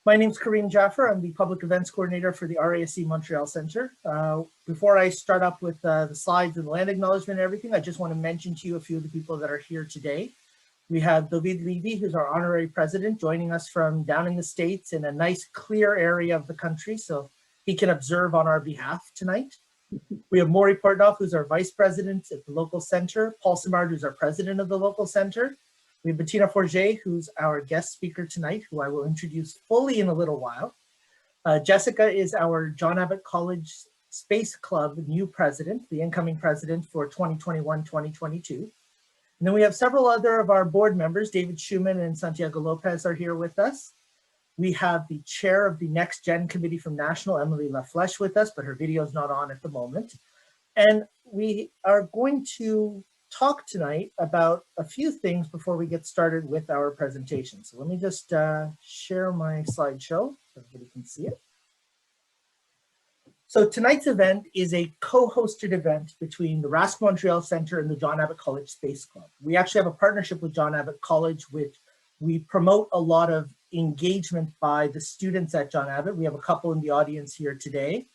My name is Kareem Jaffer. I'm the Public Events Coordinator for the RASC Montreal Center. Before I start up with the slides and land acknowledgement and everything, I just want to mention to you a few of the people that are here today. We have David Levy, who's our honorary president, joining us from down in the States in a nice clear area of the country, so he can observe on our behalf tonight. We have Maury Portnoff, who's our vice president at the local center, Paul Simard, who's our president of the local center. We have Bettina Forget, who's our guest speaker tonight, who I will introduce fully in a little while. Jessica is our John Abbott College Space Club new president, the incoming president for 2021-2022. And then we have several other of our board members, David Schumann and Santiago Lopez are here with us. We have the chair of the Next Gen Committee from National, Emily LaFlèche, with us, but her video is not on at the moment. And we are going to talk tonight about a few things before we get started with our presentation. So let me just share my slideshow so everybody can see it. So tonight's event is a co-hosted event between the RASC Montreal Center and the John Abbott College Space Club. We actually have a partnership with John Abbott College, which we promote a lot of engagement by the students at John Abbott. We have a couple in the audience here today.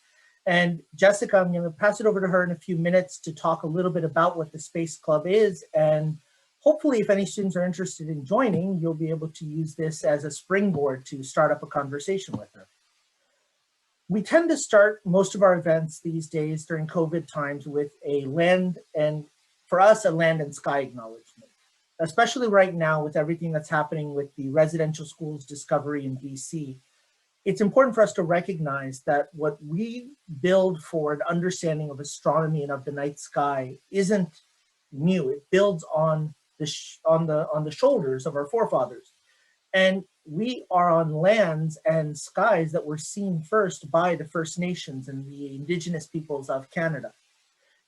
And Jessica, I'm going to pass it over to her in a few minutes to talk a little bit about what the Space Club is. And hopefully, if any students are interested in joining, you'll be able to use this as a springboard to start up a conversation with her. We tend to start most of our events these days during COVID times with a land and, for us, a land and sky acknowledgement, especially right now with everything that's happening with the residential schools discovery in BC. It's important for us to recognize that what we build for an understanding of astronomy and of the night sky isn't new. It builds on the shoulders of our forefathers. And we are on lands and skies that were seen first by the First Nations and the Indigenous peoples of Canada.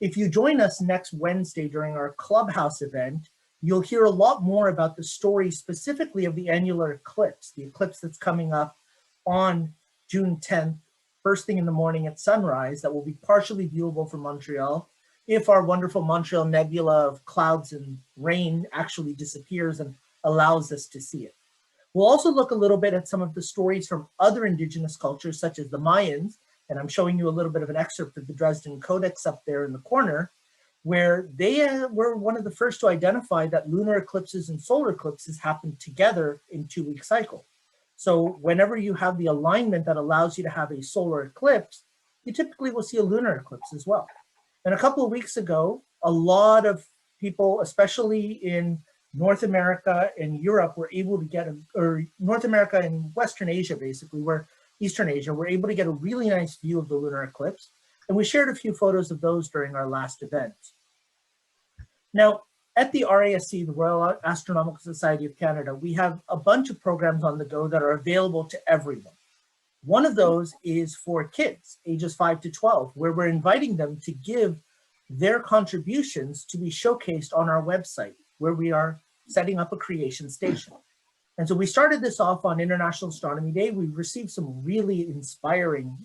If you join us next Wednesday during our Clubhouse event, you'll hear a lot more about the story specifically of the annular eclipse, the eclipse that's coming up on June 10th, first thing in the morning at sunrise, that will be partially viewable from Montreal if our wonderful Montreal nebula of clouds and rain actually disappears and allows us to see it. We'll also look a little bit at some of the stories from other indigenous cultures, such as the Mayans, and I'm showing you a little bit of an excerpt of the Dresden Codex up there in the corner, where they were one of the first to identify that lunar eclipses and solar eclipses happen together in 2-week cycle. So whenever you have the alignment that allows you to have a solar eclipse, you typically will see a lunar eclipse as well. And a couple of weeks ago, a lot of people, especially in North America and Europe, were able to get, or North America and Western Asia, basically, where Eastern Asia, were able to get a really nice view of the lunar eclipse. And we shared a few photos of those during our last event. Now, at the RASC, the Royal Astronomical Society of Canada, we have a bunch of programs on the go that are available to everyone. One of those is for kids, ages 5 to 12, where we're inviting them to give their contributions to be showcased on our website, where we are setting up a creation station. And so we started this off on International Astronomy Day. We've received some really inspiring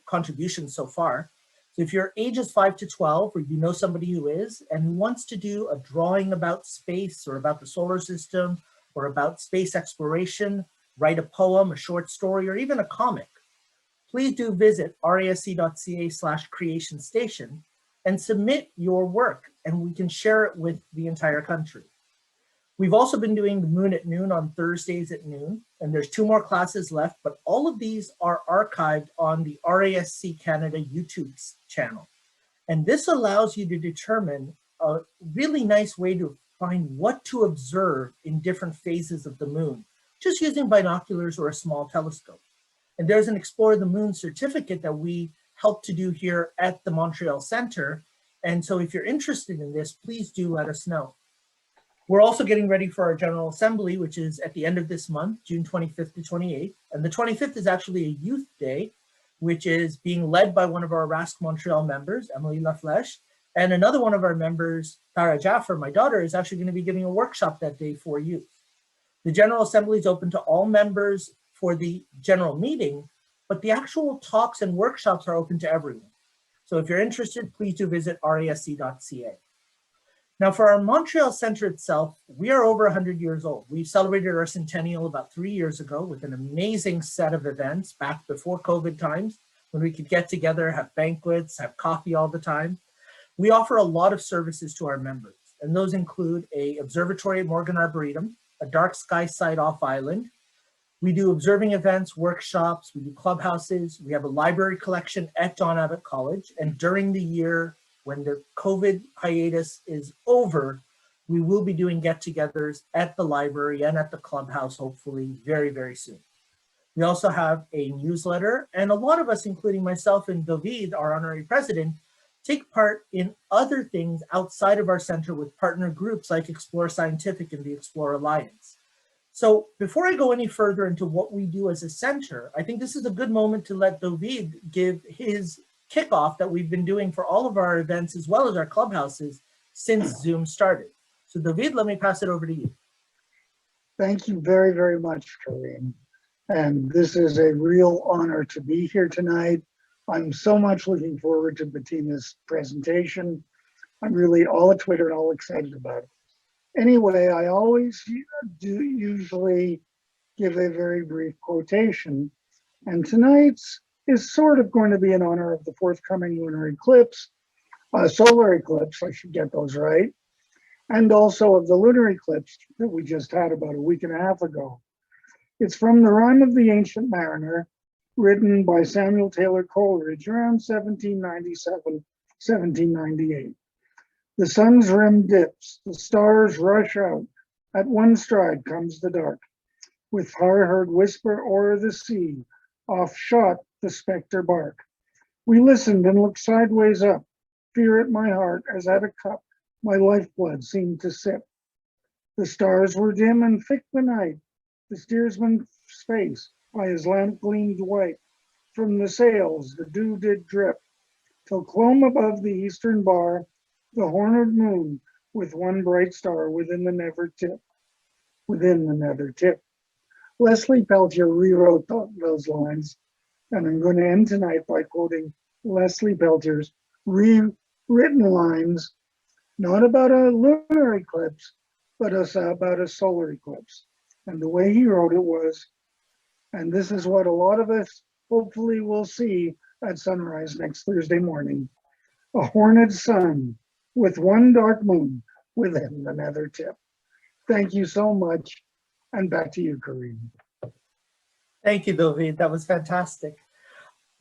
contributions so far. So if you're ages 5 to 12, or you know somebody who is, and who wants to do a drawing about space or about the solar system or about space exploration, write a poem, a short story, or even a comic, please do visit rasc.ca/creation station and submit your work, and we can share it with the entire country. We've also been doing the Moon at Noon on Thursdays at noon, and there's 2 more classes left, but all of these are archived on the RASC Canada YouTube channel. And this allows you to determine a really nice way to find what to observe in different phases of the moon, just using binoculars or a small telescope. And there's an Explore the Moon certificate that we help to do here at the Montreal Center. And so if you're interested in this, please do let us know. We're also getting ready for our General Assembly, which is at the end of this month, June 25th to 28th. And the 25th is actually a youth day, which is being led by one of our RASC Montreal members, Emily LaFlèche, and another one of our members, Tara Jaffer, my daughter, is actually going to be giving a workshop that day for youth. The General Assembly is open to all members for the general meeting, but the actual talks and workshops are open to everyone. So if you're interested, please do visit rasc.ca. Now for our Montreal Center itself, we are over 100 years old. We celebrated our centennial about 3 years ago with an amazing set of events back before COVID times, when we could get together, have banquets, have coffee all the time. We offer a lot of services to our members, and those include a observatory at Morgan Arboretum, a dark sky site off island. We do observing events, workshops, we do clubhouses, we have a library collection at John Abbott College, and during the year, when the COVID hiatus is over, we will be doing get-togethers at the library and at the clubhouse, hopefully very, very soon. We also have a newsletter, and a lot of us, including myself and David, our honorary president, take part in other things outside of our center with partner groups like Explore Scientific and the Explore Alliance. So before I go any further into what we do as a center, I think this is a good moment to let David give his kickoff that we've been doing for all of our events as well as our clubhouses since Zoom started. So David, let me pass it over to you. Thank you very, very much, Kareem. And this is a real honor to be here tonight. I'm so much looking forward to Bettina's presentation. I'm really all at Twitter and all excited about it. Anyway, I always do usually give a very brief quotation, and tonight's is sort of going to be in honor of the forthcoming lunar eclipse, solar eclipse, I should get those right, and also of the lunar eclipse that we just had about a week and a half ago. It's from the Rime of the Ancient Mariner, written by Samuel Taylor Coleridge around 1797, 1798. The sun's rim dips, the stars rush out, at one stride comes the dark. With far-heard whisper o'er the sea, off shot the spectre bark. We listened and looked sideways up, fear at my heart as at a cup my lifeblood seemed to sip. The stars were dim and thick the night, the steersman's face by his lamp gleamed white. From the sails the dew did drip, till clomb above the eastern bar the horned moon with one bright star within the nether tip. Leslie Peltier rewrote those lines, and I'm going to end tonight by quoting Leslie Peltier's rewritten lines, not about a lunar eclipse, but about a solar eclipse. And the way he wrote it was, and this is what a lot of us hopefully will see at sunrise next Thursday morning, a horned sun with one dark moon within the nether tip. Thank you so much, and back to you, Kareem. Thank you, David. That was fantastic.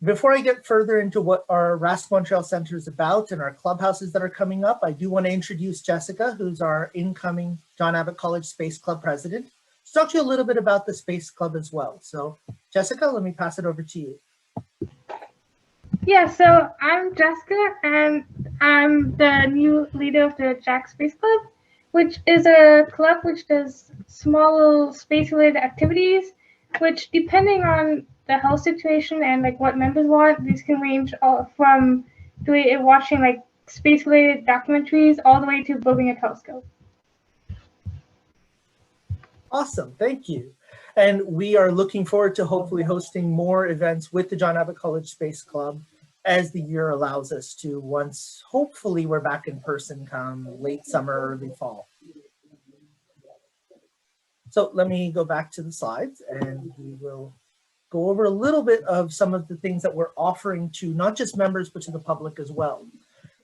Before I get further into what our RASC Montreal Center is about and our clubhouses that are coming up, I do want to introduce Jessica, who's our incoming John Abbott College Space Club president, to talk to you a little bit about the Space Club as well. So Jessica, let me pass it over to you. Yeah, so I'm Jessica, and I'm the new leader of the Jack Space Club, which is a club which does small space-related activities, which, depending on the health situation and like what members want, these can range all from watching like space-related documentaries all the way to building a telescope. Awesome, thank you. And we are looking forward to hopefully hosting more events with the John Abbott College Space Club as the year allows us to, once hopefully we're back in person come late summer, early fall. So let me go back to the slides and we will go over a little bit of some of the things that we're offering to not just members, but to the public as well.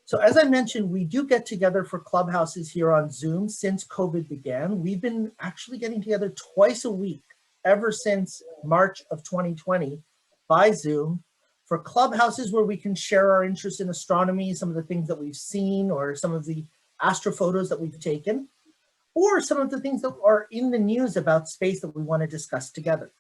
So as I mentioned, we do get together for clubhouses here on Zoom since COVID began. We've been actually getting together twice a week ever since March of 2020 by Zoom for clubhouses where we can share our interest in astronomy, some of the things that we've seen or some of the astrophotos that we've taken, or some of the things that are in the news about space that we want to discuss together.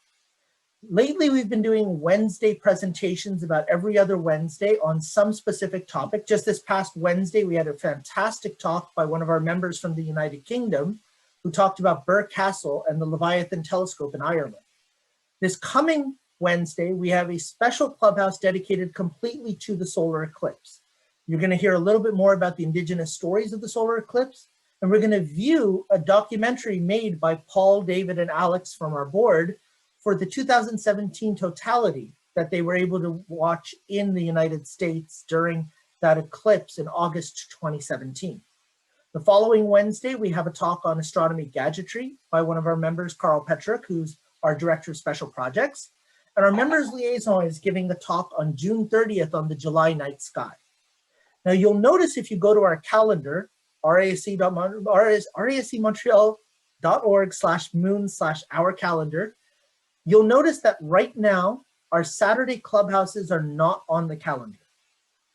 Lately, we've been doing Wednesday presentations about every other Wednesday on some specific topic. Just this past Wednesday, we had a fantastic talk by one of our members from the United Kingdom who talked about Burr Castle and the Leviathan telescope in Ireland. This coming Wednesday, we have a special clubhouse dedicated completely to the solar eclipse. You're going to hear a little bit more about the indigenous stories of the solar eclipse, and we're going to view a documentary made by Paul, David, and Alex from our board for the 2017 totality that they were able to watch in the United States during that eclipse in August 2017. The following Wednesday, we have a talk on astronomy gadgetry by one of our members, Carl Petrick, who's our Director of Special Projects. And our members liaison is giving the talk on June 30th on the July night sky. Now you'll notice if you go to our calendar, rascmontreal.org/moon/our calendar, you'll notice that right now, our Saturday clubhouses are not on the calendar.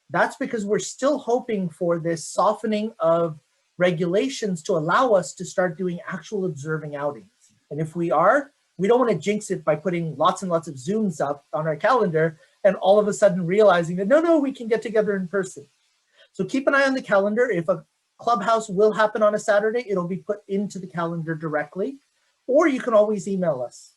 That's because we're still hoping for this softening of regulations to allow us to start doing actual observing outings. And if we are, we don't want to jinx it by putting lots and lots of Zooms up on our calendar and all of a sudden realizing that, no, we can get together in person. So keep an eye on the calendar. If a clubhouse will happen on a Saturday, it'll be put into the calendar directly, or you can always email us.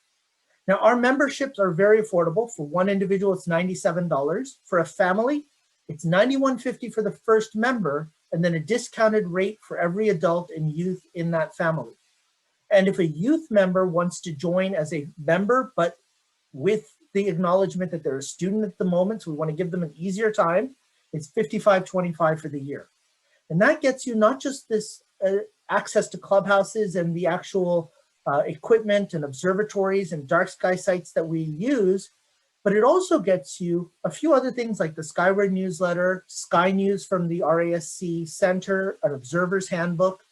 Now, our memberships are very affordable. For one individual, it's $97. For a family, it's $91.50 for the first member, and then a discounted rate for every adult and youth in that family. And if a youth member wants to join as a member, but with the acknowledgement that they're a student at the moment, so we want to give them an easier time, it's $55.25 for the year. And that gets you not just this access to clubhouses and the actual equipment and observatories and dark sky sites that we use, but it also gets you a few other things like the Skyward newsletter, Sky News from the RASC Center, an observer's handbook,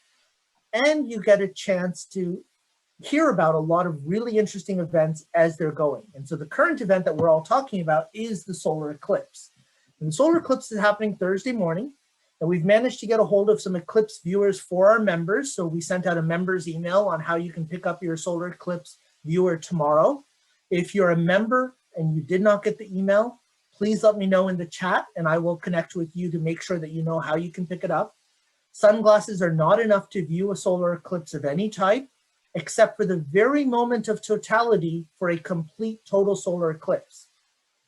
and you get a chance to hear about a lot of really interesting events as they're going. And so the current event that we're all talking about is the solar eclipse. And the solar eclipse is happening Thursday morning, and we've managed to get a hold of some eclipse viewers for our members. So we sent out a members email on how you can pick up your solar eclipse viewer tomorrow. If you're a member and you did not get the email, please let me know in the chat and I will connect with you to make sure that you know how you can pick it up. Sunglasses are not enough to view a solar eclipse of any type, except for the very moment of totality for a complete total solar eclipse.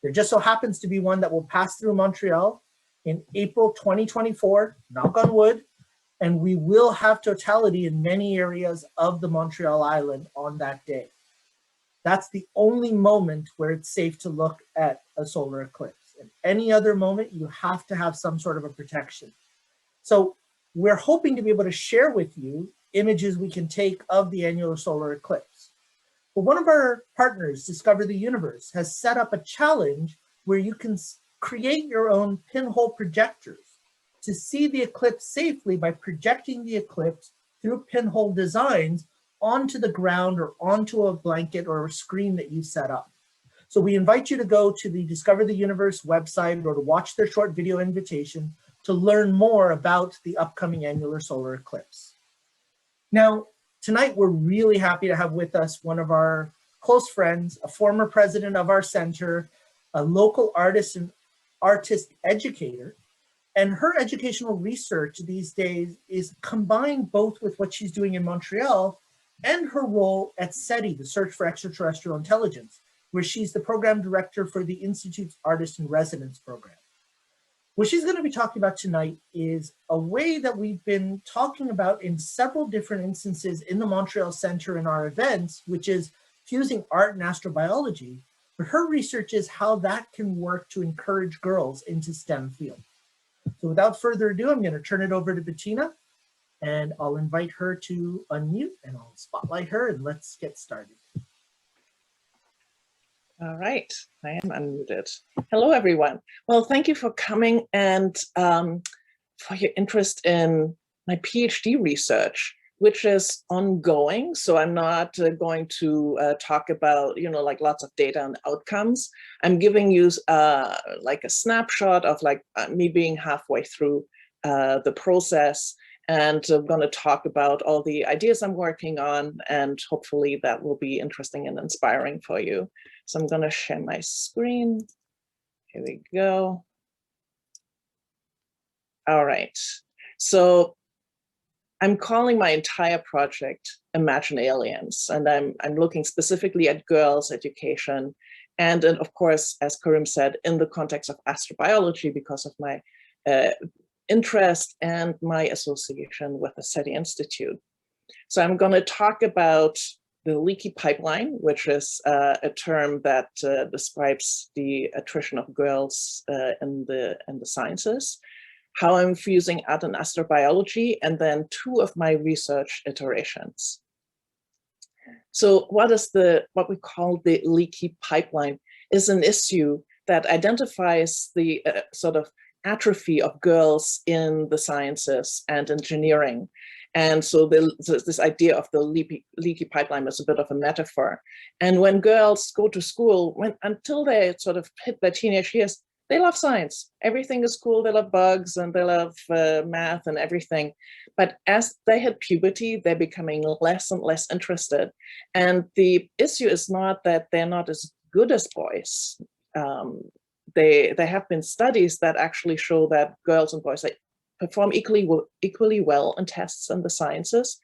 There just so happens to be one that will pass through Montreal in April 2024, knock on wood, and we will have totality in many areas of the Montreal Island on that day. That's the only moment where it's safe to look at a solar eclipse. And any other moment, you have to have some sort of a protection. So we're hoping to be able to share with you images we can take of the annular solar eclipse. But one of our partners, Discover the Universe, has set up a challenge where you can create your own pinhole projectors to see the eclipse safely by projecting the eclipse through pinhole designs onto the ground or onto a blanket or a screen that you set up. So we invite you to go to the Discover the Universe website or to watch their short video invitation to learn more about the upcoming annular solar eclipse. Now, tonight we're really happy to have with us one of our close friends, a former president of our center, a local artist and artist educator, and her educational research these days is combined both with what she's doing in Montreal and her role at SETI, the Search for Extraterrestrial Intelligence, where she's the program director for the Institute's Artist in Residence program. What she's going to be talking about tonight is a way that we've been talking about in several different instances in the Montreal Center in our events, which is fusing art and astrobiology. But her research is how that can work to encourage girls into STEM fields. So without further ado, I'm going to turn it over to Bettina, and I'll invite her to unmute and I'll spotlight her and let's get started. All right, I am unmuted. Hello, everyone. Well, thank you for coming and for your interest in my PhD research, which is ongoing. So I'm not going to talk about, like lots of data and outcomes. I'm giving you like a snapshot of like me being halfway through the process. And I'm going to talk about all the ideas I'm working on, and hopefully that will be interesting and inspiring for you. So I'm going to share my screen. Here we go. All right. So I'm calling my entire project Imagine Aliens, and I'm looking specifically at girls' education. And of course, as Karim said, in the context of astrobiology, because of my interest and my association with the SETI Institute. So I'm going to talk about the Leaky Pipeline, which is a term that describes the attrition of girls in the sciences. how I'm fusing art and astrobiology, and then 2 of my research iterations. So what we call the leaky pipeline is an issue that identifies the sort of atrophy of girls in the sciences and engineering. And so this idea of the leaky pipeline is a bit of a metaphor. And when girls go to school, until they sort of hit their teenage years, they love science. Everything is cool. They love bugs and they love math and everything. But as they hit puberty, they're becoming less and less interested. And the issue is not that they're not as good as boys. There have been studies that actually show that girls and boys perform equally well in tests in the sciences.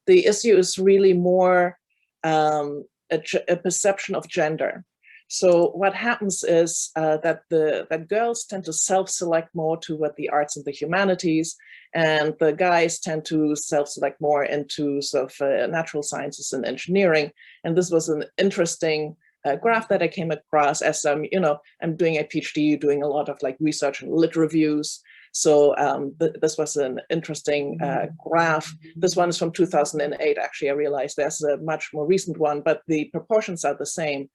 The issue is really more a perception of gender. So what happens is that girls tend to self-select more toward the arts and the humanities, and the guys tend to self-select more into sort of natural sciences and engineering. And this was an interesting graph that I came across as I'm doing a PhD, doing a lot of like research and lit reviews. So this was an interesting graph. This one is from 2008. Actually, I realized there's a much more recent one, but the proportions are the same.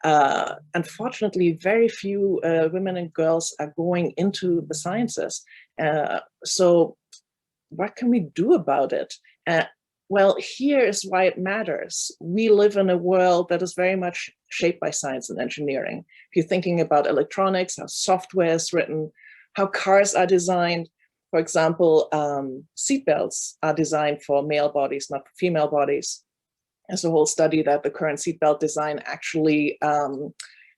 Unfortunately, very few women and girls are going into the sciences. So what can we do about it? Well, here is why it matters. We live in a world that is very much shaped by science and engineering. If you're thinking about electronics, how software is written, how cars are designed. For example, seatbelts are designed for male bodies, not for female bodies. There's a whole study that the current seatbelt design actually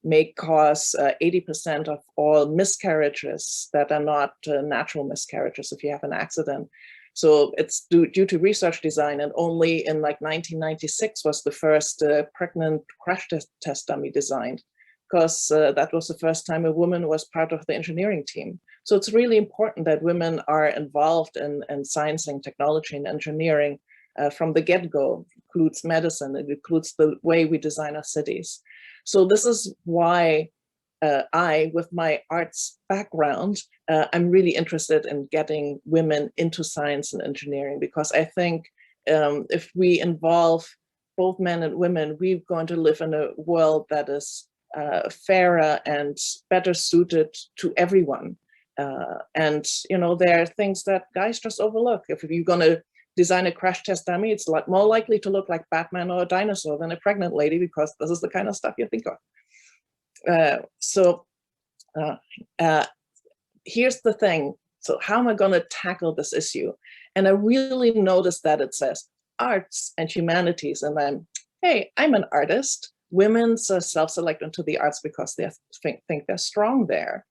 may cause 80% of all miscarriages that are not natural miscarriages if you have an accident. So it's due to research design, and only in like 1996 was the first pregnant crash test dummy designed, because that was the first time a woman was part of the engineering team. So it's really important that women are involved in science and technology and engineering from the get-go. It includes medicine, it includes the way we design our cities. So this is why I, with my arts background, I'm really interested in getting women into science and engineering, because I think if we involve both men and women, we're going to live in a world that is fairer and better suited to everyone. And there are things that guys just overlook. If you're going to design a crash test dummy, it's more likely to look like Batman or a dinosaur than a pregnant lady, because this is the kind of stuff you think of. Here's the thing. So how am I going to tackle this issue? And I really noticed that it says arts and humanities, and I'm an artist. Women self-select into the arts because they think they're strong there.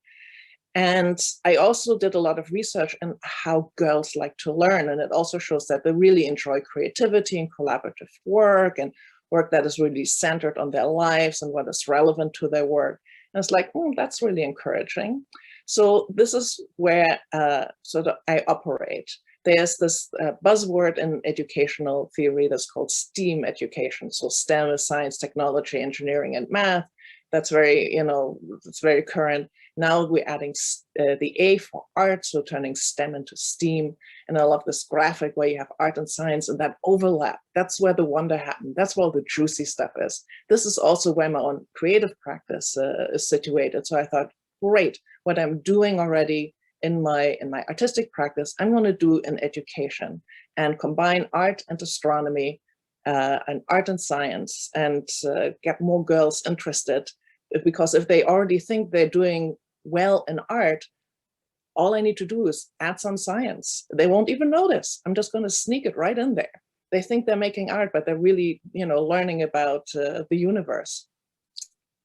And I also did a lot of research on how girls like to learn. And it also shows that they really enjoy creativity and collaborative work, and work that is really centered on their lives and what is relevant to their work. And it's like, that's really encouraging. So this is where I operate. There's this buzzword in educational theory that's called STEAM education. So STEM is science, technology, engineering, and math. That's very, it's very current. Now we're adding the A for art, so turning STEM into STEAM. And I love this graphic where you have art and science and that overlap. That's where the wonder happens. That's where all the juicy stuff is. This is also where my own creative practice is situated. So I thought, great, what I'm doing already in my artistic practice, I'm going to do in education and combine art and astronomy and art and science, and get more girls interested. Because if they already think they're doing well in art, all I need to do is add some science. They won't even notice. I'm just going to sneak it right in there. They think they're making art, but they're really, learning about the universe.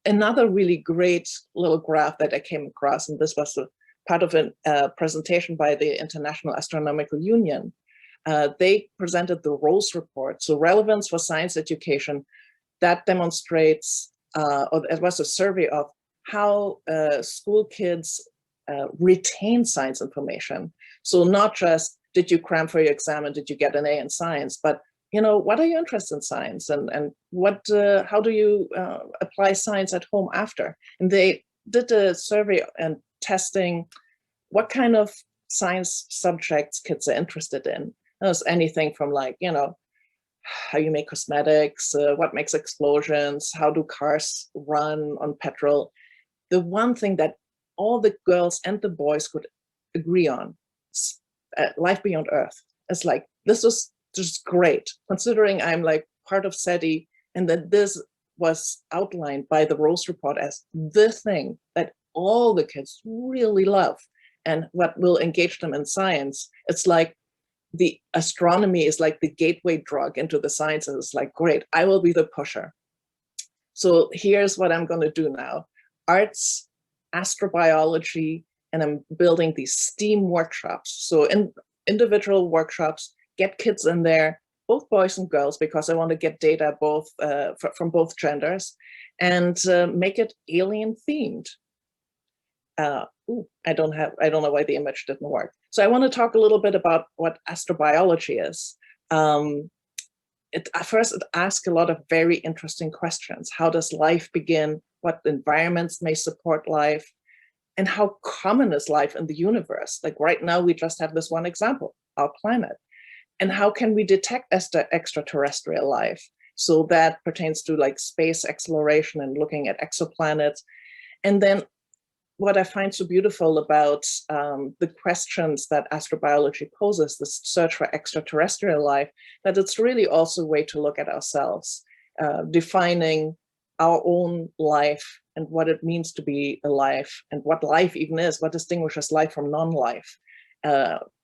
Another really great little graph that I came across, and this was a part of a presentation by the International Astronomical Union. They presented the ROSE report, so relevance for science education, that demonstrates, or it was a survey of how school kids retain science information. So not just did you cram for your exam and did you get an A in science, but what are you interested in science, and how do you apply science at home after? And they did a survey and testing what kind of science subjects kids are interested in. There's anything from like, you know, how you make cosmetics, what makes explosions, how do cars run on petrol. The one thing that all the girls and the boys could agree on, life beyond Earth. It's like, this was just great, considering I'm like part of SETI, and that this was outlined by the Rose Report as the thing that all the kids really love and what will engage them in science. It's like the astronomy is like the gateway drug into the sciences. It's like, great, I will be the pusher. So here's what I'm going to do now. Arts, astrobiology, and I'm building these STEAM workshops. So in individual workshops, get kids in there, both boys and girls, because I want to get data both from both genders, and make it alien themed. I don't know why the image didn't work. So I want to talk a little bit about what astrobiology is. First, it asks a lot of very interesting questions. How does life begin? What environments may support life? And how common is life in the universe? Like right now, we just have this one example, our planet. And how can we detect extraterrestrial life? So that pertains to like space exploration and looking at exoplanets. And then what I find so beautiful about the questions that astrobiology poses, this search for extraterrestrial life, that it's really also a way to look at ourselves, defining our own life and what it means to be alive and what life even is, what distinguishes life from non-life.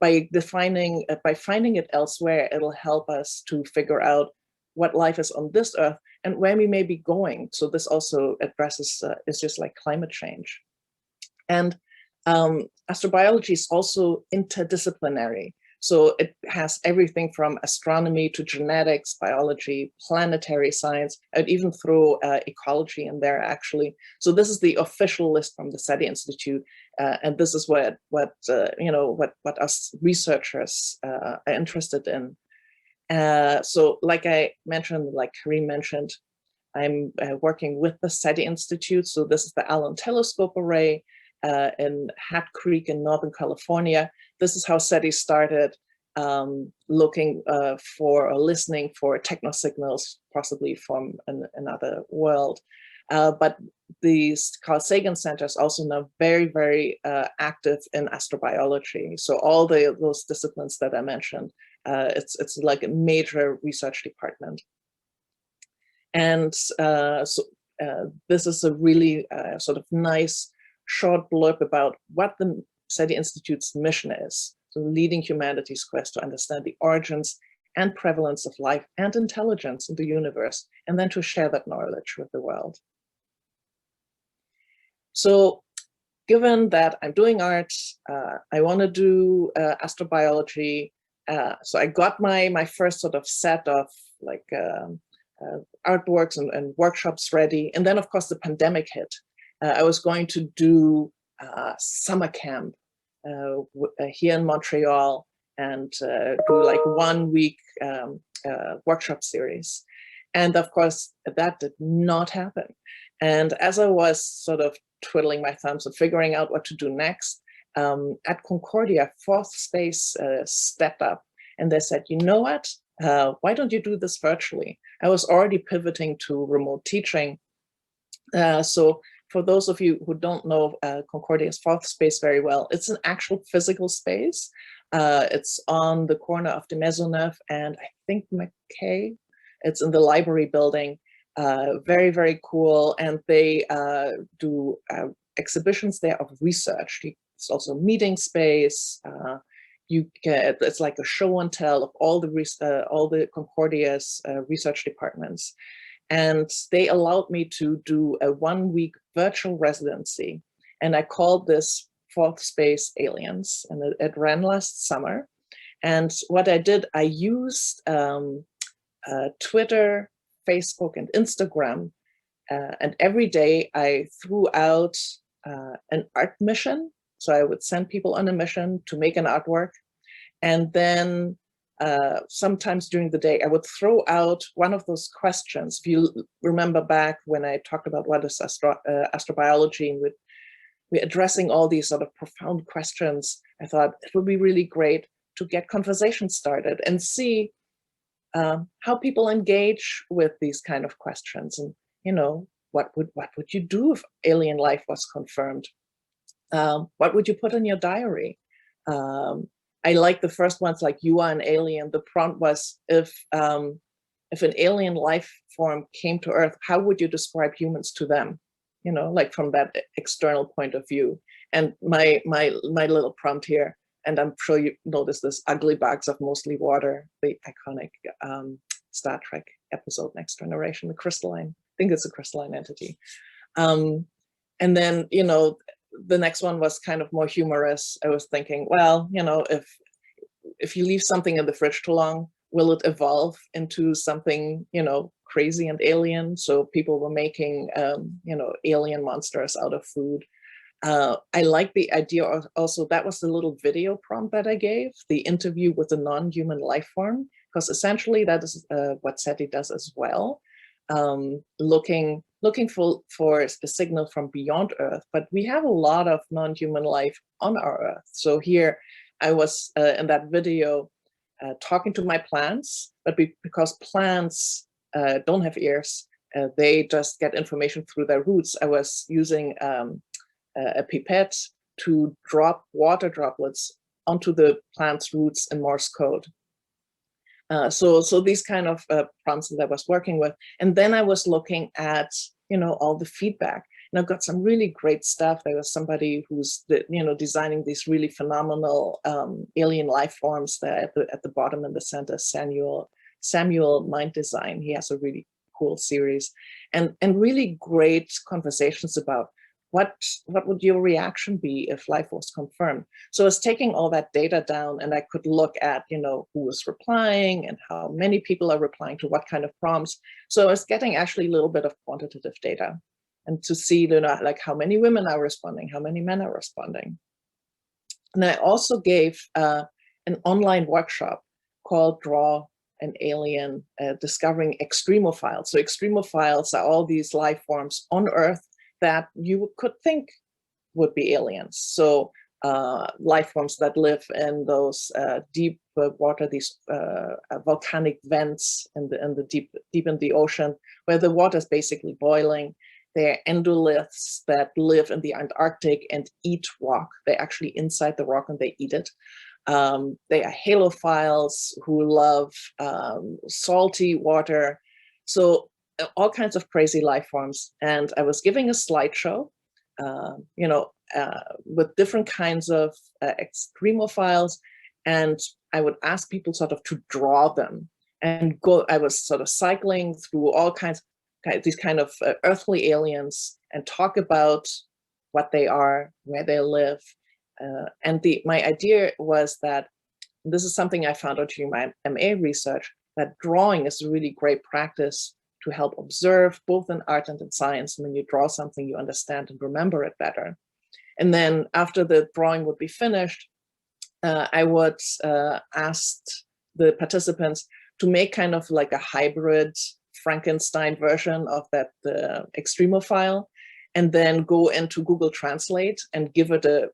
By finding it elsewhere, it'll help us to figure out what life is on this Earth and where we may be going. So this also addresses issues like climate change. And astrobiology is also interdisciplinary. So it has everything from astronomy to genetics, biology, planetary science. I'd even throw ecology in there, actually. So this is the official list from the SETI Institute, and this is what us researchers are interested in. So, like I mentioned, like Kareem mentioned, I'm working with the SETI Institute. So this is the Allen Telescope Array in Hat Creek in Northern California. This is how SETI started, looking for or listening for techno-signals, possibly from another world. But the Carl Sagan Center is also now very, very active in astrobiology. So all those disciplines that I mentioned, it's like a major research department. And this is a really sort of nice short blurb about what the SETI Institute's mission is. So leading humanity's quest to understand the origins and prevalence of life and intelligence in the universe, and then to share that knowledge with the world. So given that I'm doing art, I want to do astrobiology. So I got my first sort of set of like artworks and workshops ready. And then of course the pandemic hit. I was going to do summer camp here in Montreal and do like 1 week workshop series. And of course, that did not happen. And as I was sort of twiddling my thumbs and figuring out what to do next, at Concordia, Fourth Space stepped up and they said, you know what, why don't you do this virtually? I was already pivoting to remote teaching. So for those of you who don't know Concordia's Fourth Space very well, it's an actual physical space. It's on the corner of de Maisonneuve and I think McKay. It's in the library building. Very, very cool. And they do exhibitions there of research. It's also a meeting space. It's like a show and tell of all the Concordia's research departments. And they allowed me to do a 1 week virtual residency. And I called this Fourth Space Aliens, and it ran last summer. And what I did, I used Twitter, Facebook, and Instagram. And every day I threw out an art mission. So I would send people on a mission to make an artwork. And then sometimes during the day, I would throw out one of those questions. If you remember back when I talked about what is astrobiology, and we're addressing all these sort of profound questions, I thought it would be really great to get conversations started and see how people engage with these kind of questions. And, you know, what would you do if alien life was confirmed? What would you put in your diary? I like the first ones, like "You are an alien." The prompt was, if an alien life form came to Earth, how would you describe humans to them? You know, like from that external point of view. And my little prompt here, and I'm sure you noticed this, ugly bags of mostly water, the iconic Star Trek episode Next Generation, the crystalline, I think it's a crystalline entity. And then, you know, the next one was kind of more humorous. I was thinking, well, you know, if you leave something in the fridge too long, will it evolve into something, you know, crazy and alien? So people were making, you know, alien monsters out of food. I like the idea of also, that was the little video prompt that I gave, the interview with a non-human life form, because essentially that is what SETI does as well, looking for a signal from beyond Earth. But we have a lot of non-human life on our Earth. So here I was in that video talking to my plants, but because plants don't have ears, they just get information through their roots. I was using a pipette to drop water droplets onto the plant's roots in Morse code. So these kind of prompts that I was working with. And then I was looking at, you know, all the feedback. And I've got some really great stuff. There was somebody who's, you know, designing these really phenomenal alien life forms there at the bottom in the center, Samuel Mind Design. He has a really cool series, and really great conversations about what would your reaction be if life was confirmed. So I was taking all that data down, and I could look at, you know, who was replying and how many people are replying to what kind of prompts. So I was getting actually a little bit of quantitative data, and to see, you know, like how many women are responding, how many men are responding. And I also gave an online workshop called Draw an Alien, Discovering Extremophiles. So extremophiles are all these life forms on Earth that you could think would be aliens. So life forms that live in those deep water, these volcanic vents in the deep in the ocean, where the water is basically boiling. They're endoliths that live in the Antarctic and eat rock. They're actually inside the rock and they eat it. They are halophiles who love salty water. So all kinds of crazy life forms. And I was giving a slideshow, you know, with different kinds of extremophiles. And I would ask people sort of to draw them and go. I was sort of cycling through all kinds of these kind of earthly aliens and talk about what they are, where they live. And my idea was that, this is something I found out during my MA research, that drawing is a really great practice to help observe, both in art and in science. And when you draw something, you understand and remember it better. And then after the drawing would be finished, I would ask the participants to make kind of like a hybrid Frankenstein version of that extremophile, and then go into Google Translate and give it a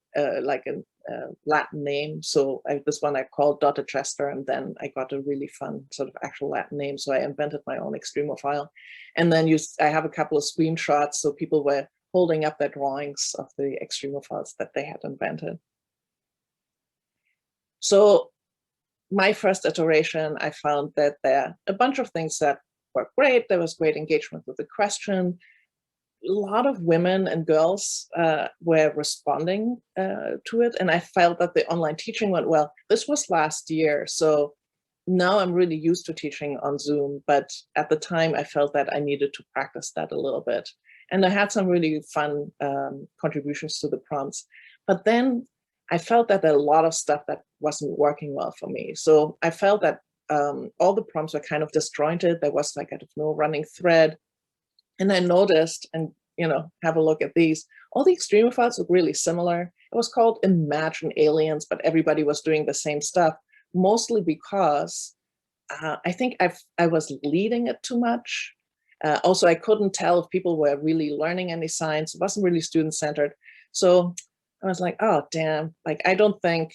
Latin name. So this one I called Chester, and then I got a really fun sort of actual Latin name. So I invented my own extremophile. And then I have a couple of screenshots, so people were holding up their drawings of the extremophiles that they had invented. So my first iteration, I found that there are a bunch of things that were great. There was great engagement with the question. A lot of women and girls were responding to it. And I felt that the online teaching went well. This was last year. So now I'm really used to teaching on Zoom. But at the time, I felt that I needed to practice that a little bit. And I had some really fun contributions to the prompts. But then I felt that there are a lot of stuff that wasn't working well for me. So I felt that all the prompts were kind of disjointed. There was like no running thread. And I noticed, and you know, have a look at these, all the extremophiles look really similar. It was called Imagine Aliens, but everybody was doing the same stuff, mostly because I think I was leading it too much. Also, I couldn't tell if people were really learning any science. It wasn't really student-centered. So I was like, oh, damn, like, I don't think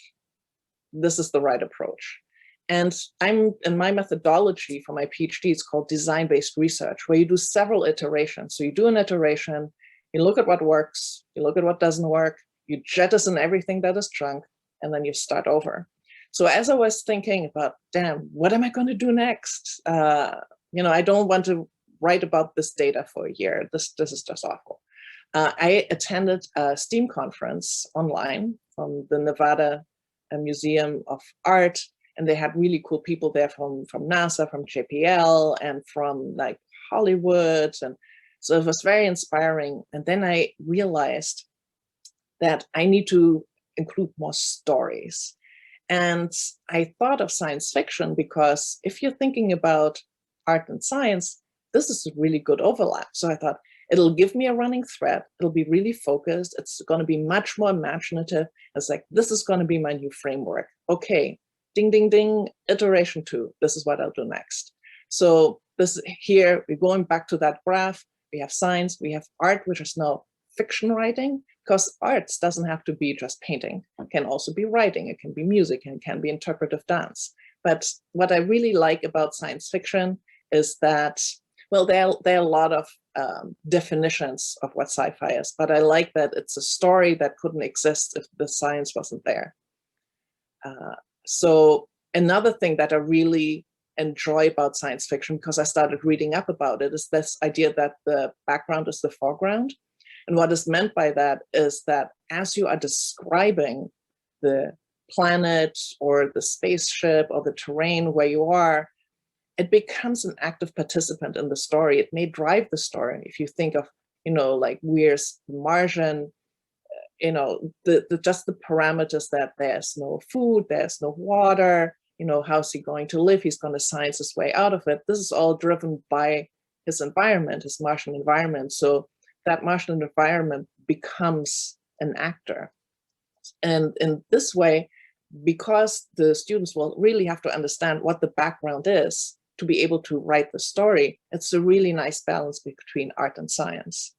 this is the right approach. And I'm in my methodology for my PhD, it's called design-based research, where you do several iterations. So you do an iteration, you look at what works, you look at what doesn't work, you jettison everything that is junk, and then you start over. So as I was thinking about, damn, what am I going to do next? I don't want to write about this data for a year. This is just awful. I attended a STEAM conference online from the Nevada Museum of Art, and they had really cool people there from NASA, from JPL, and from like Hollywood. And so it was very inspiring. And then I realized that I need to include more stories. And I thought of science fiction because if you're thinking about art and science, this is a really good overlap. So I thought it'll give me a running thread. It'll be really focused. It's going to be much more imaginative. It's like, this is going to be my new framework. Okay, ding, ding, ding, iteration 2. This is what I'll do next. So this here, we're going back to that graph. We have science, we have art, which is now fiction writing, because arts doesn't have to be just painting. It can also be writing, it can be music, and it can be interpretive dance. But what I really like about science fiction is that, well, there are a lot of definitions of what sci-fi is, but I like that it's a story that couldn't exist if the science wasn't there. So another thing that I really enjoy about science fiction, because I started reading up about it, is this idea that the background is the foreground. And what is meant by that is that as you are describing the planet or the spaceship or the terrain where you are, it becomes an active participant in the story. It may drive the story. If you think of, like Weir's Martian, just the parameters that there's no food, there's no water, how's he going to live? He's going to science his way out of it. This is all driven by his environment, his Martian environment. So that Martian environment becomes an actor. And in this way, because the students will really have to understand what the background is to be able to write the story, it's a really nice balance between art and science.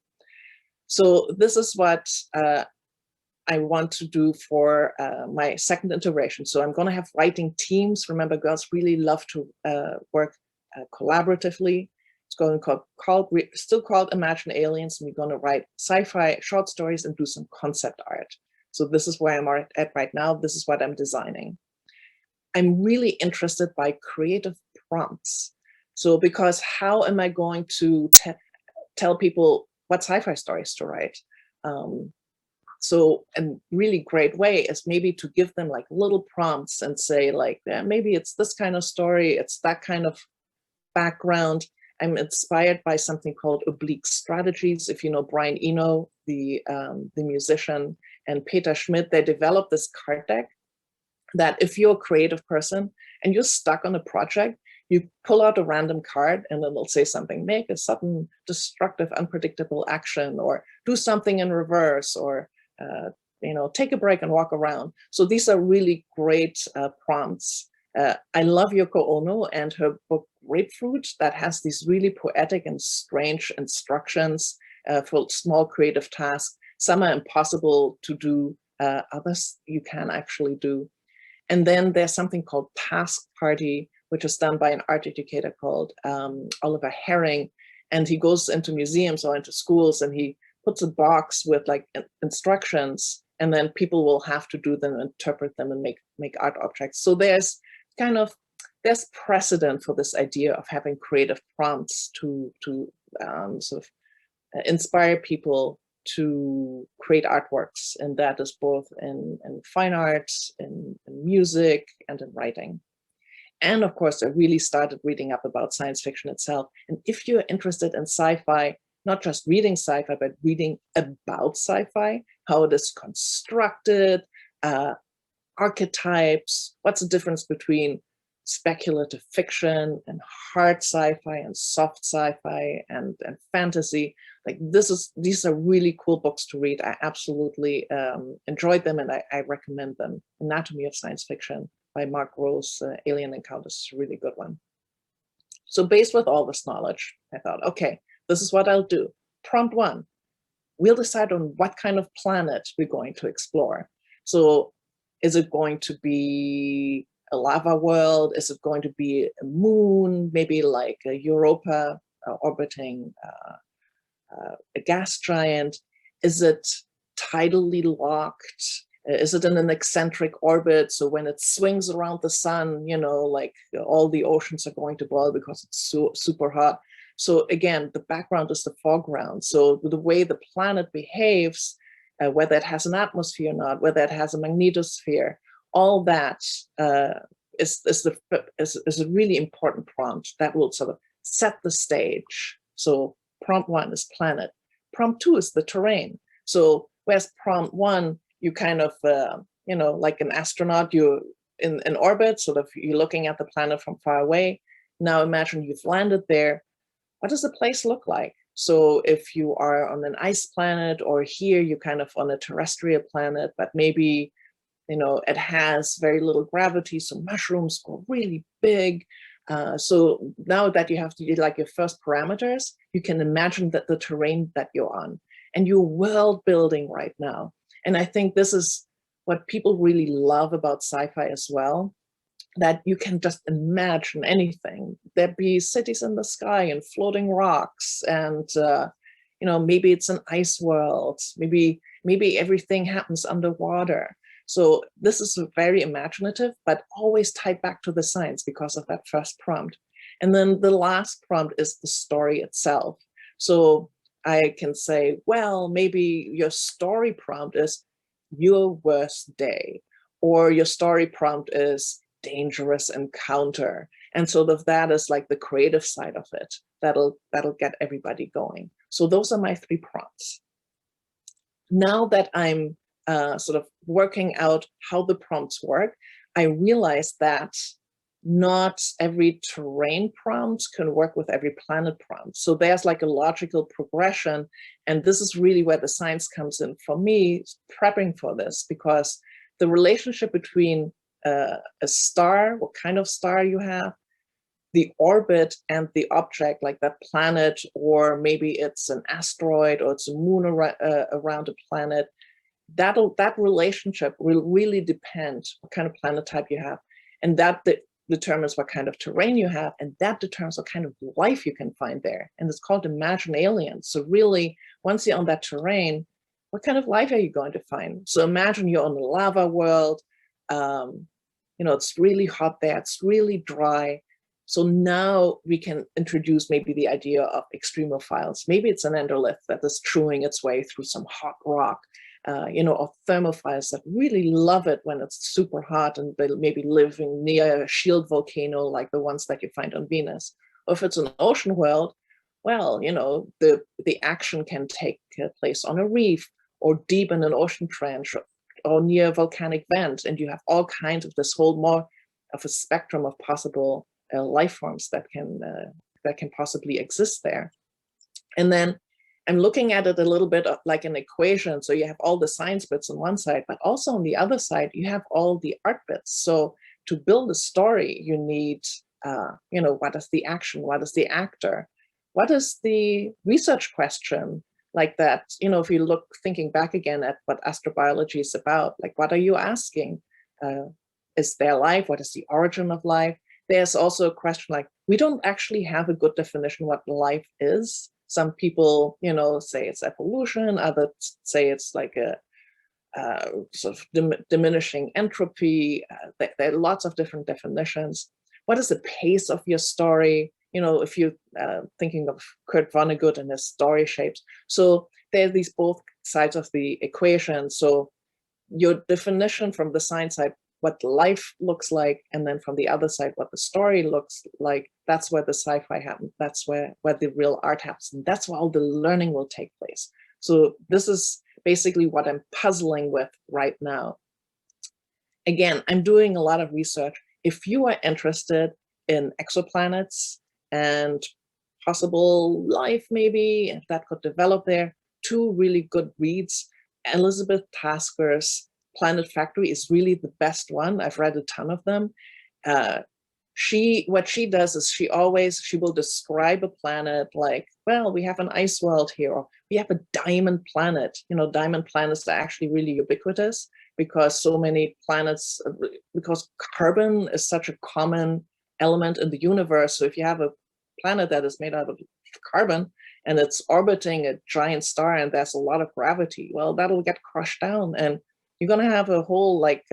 So this is what I want to do for my second iteration. So I'm going to have writing teams. Remember, girls really love to work collaboratively. It's going to still called Imagine Aliens, and we're going to write sci-fi short stories and do some concept art. So this is where I'm at right now. This is what I'm designing. I'm really interested by creative prompts. So because how am I going to tell people what sci-fi stories to write? So a really great way is maybe to give them like little prompts and say like, yeah, maybe it's this kind of story, it's that kind of background. I'm inspired by something called oblique strategies. If you know Brian Eno, the musician, and Peter Schmidt, they developed this card deck that if you're a creative person and you're stuck on a project, you pull out a random card and then it'll say something, make a sudden destructive, unpredictable action, or do something in reverse, or take a break and walk around. So these are really great prompts. I love Yoko Ono and her book Grapefruit that has these really poetic and strange instructions for small creative tasks. Some are impossible to do, others you can actually do. And then there's something called Task Party, which is done by an art educator called Oliver Herring. And he goes into museums or into schools and he puts a box with like instructions, and then people will have to do them, interpret them, and make art objects. So there's precedent for this idea of having creative prompts to sort of inspire people to create artworks, and that is both in fine arts, in music, and in writing. And of course, I really started reading up about science fiction itself. And if you're interested in sci-fi, not just reading sci-fi, but reading about sci-fi, how it is constructed, archetypes, what's the difference between speculative fiction and hard sci-fi and soft sci-fi and fantasy. Like these are really cool books to read. I absolutely enjoyed them, and I recommend them. Anatomy of Science Fiction by Mark Rose, Alien Encounters is a really good one. So based with all this knowledge, I thought, okay, this is what I'll do. Prompt 1, we'll decide on what kind of planet we're going to explore. So is it going to be a lava world? Is it going to be a moon, maybe like a Europa orbiting a gas giant? Is it tidally locked? Is it in an eccentric orbit? So when it swings around the sun, you know, like all the oceans are going to boil because it's so super hot. So again, the background is the foreground. So the way the planet behaves, whether it has an atmosphere or not, whether it has a magnetosphere, all that is a really important prompt that will sort of set the stage. So prompt 1 is planet. Prompt 2 is the terrain. So whereas prompt 1, you kind of, you know, like an astronaut, you're in orbit, sort of you're looking at the planet from far away. Now imagine you've landed there. What does the place look like? So if you are on an ice planet, or here you're kind of on a terrestrial planet, but maybe, you know, it has very little gravity, so mushrooms go really big. So now that you have to do like your first parameters, you can imagine that the terrain that you're on, and you're world building right now. And I think this is what people really love about sci-fi as well, that you can just imagine anything. There'd be cities in the sky and floating rocks, and you know, maybe it's an ice world, maybe everything happens underwater. So this is very imaginative, but always tied back to the science because of that first prompt. And then the last prompt is the story itself. So I can say, well, maybe your story prompt is your worst day, or your story prompt is dangerous encounter. And so that is like the creative side of it. That'll get everybody going. So those are my 3 prompts. Now that I'm sort of working out how the prompts work, I realized that not every terrain prompt can work with every planet prompt. So there's like a logical progression. And this is really where the science comes in for me, prepping for this, because the relationship between a star, what kind of star you have, the orbit, and the object, like that planet, or maybe it's an asteroid, or it's a moon around a planet, that relationship will really depend what kind of planet type you have. And that determines what kind of terrain you have, and that determines what kind of life you can find there. And it's called Imagine Aliens. So really, once you're on that terrain, what kind of life are you going to find? So imagine you're on a lava world. You know, it's really hot there, it's really dry. So now we can introduce maybe the idea of extremophiles. Maybe it's an endolith that is chewing its way through some hot rock. You know, or thermophiles that really love it when it's super hot, and they'll maybe living near a shield volcano like the ones that you find on Venus. Or if it's an ocean world, well, you know, the action can take place on a reef, or deep in an ocean trench, or near a volcanic vent, and you have all kinds of this whole more of a spectrum of possible life forms that can possibly exist there. And then I'm looking at it a little bit like an equation. So you have all the science bits on one side, but also on the other side, you have all the art bits. So to build a story, you need, you know, what is the action? What is the actor? What is the research question? Like that, you know, if you look, thinking back again at what astrobiology is about, like, what are you asking? Is there life? What is the origin of life? There's also a question like, we don't actually have a good definition what life is. Some people, you know, say it's evolution, others say it's like a sort of diminishing entropy. There are lots of different definitions. What is the pace of your story? You know, if you're thinking of Kurt Vonnegut and his story shapes. So there are these both sides of the equation. So your definition from the science side, what life looks like, and then from the other side, what the story looks like, that's where the sci-fi happens. That's where the real art happens. And that's where all the learning will take place. So this is basically what I'm puzzling with right now. Again, I'm doing a lot of research. If you are interested in exoplanets and possible life, maybe, if that could develop there, 2 really good reads. Elizabeth Tasker's Planet Factory is really the best one. I've read a ton of them. What she does is she will describe a planet like well, we have an ice world here, or we have a diamond planet. You know, diamond planets are actually really ubiquitous because so many planets, because carbon is such a common element in the universe. So if you have a planet that is made out of carbon and it's orbiting a giant star and there's a lot of gravity, well, that'll get crushed down, and you're going to have a whole like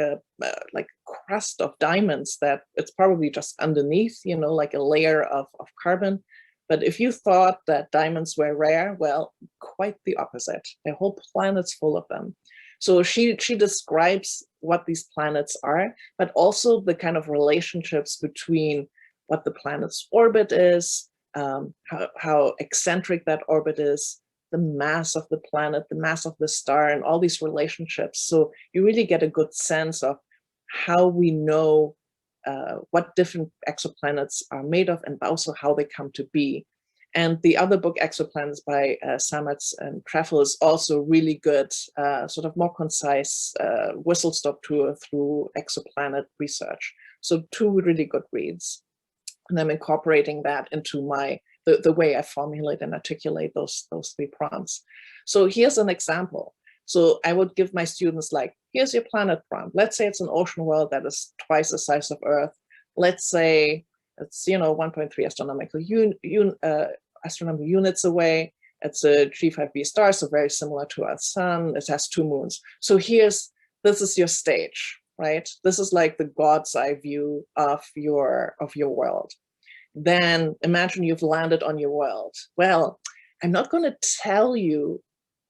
crust of diamonds that it's probably just underneath, you know, like a layer of carbon. But if you thought that diamonds were rare, well, quite the opposite. A whole planet's full of them. So she describes what these planets are, but also the kind of relationships between what the planet's orbit is, how eccentric that orbit is, the mass of the planet, the mass of the star, and all these relationships. So you really get a good sense of how we know what different exoplanets are made of and also how they come to be. And the other book, Exoplanets by Sametz and Treffel, is also really good, sort of more concise whistle-stop tour through exoplanet research. So two really good reads. And I'm incorporating that into the way I formulate and articulate those three prompts. So here's an example. So I would give my students like, here's your planet prompt. Let's say it's an ocean world that is twice the size of Earth. Let's say it's, 1.3 astronomical units away. It's a G5b star, so very similar to our sun. It has 2 moons. So this is your stage, right? This is like the God's eye view of your world. Then imagine you've landed on your world. Well, I'm not going to tell you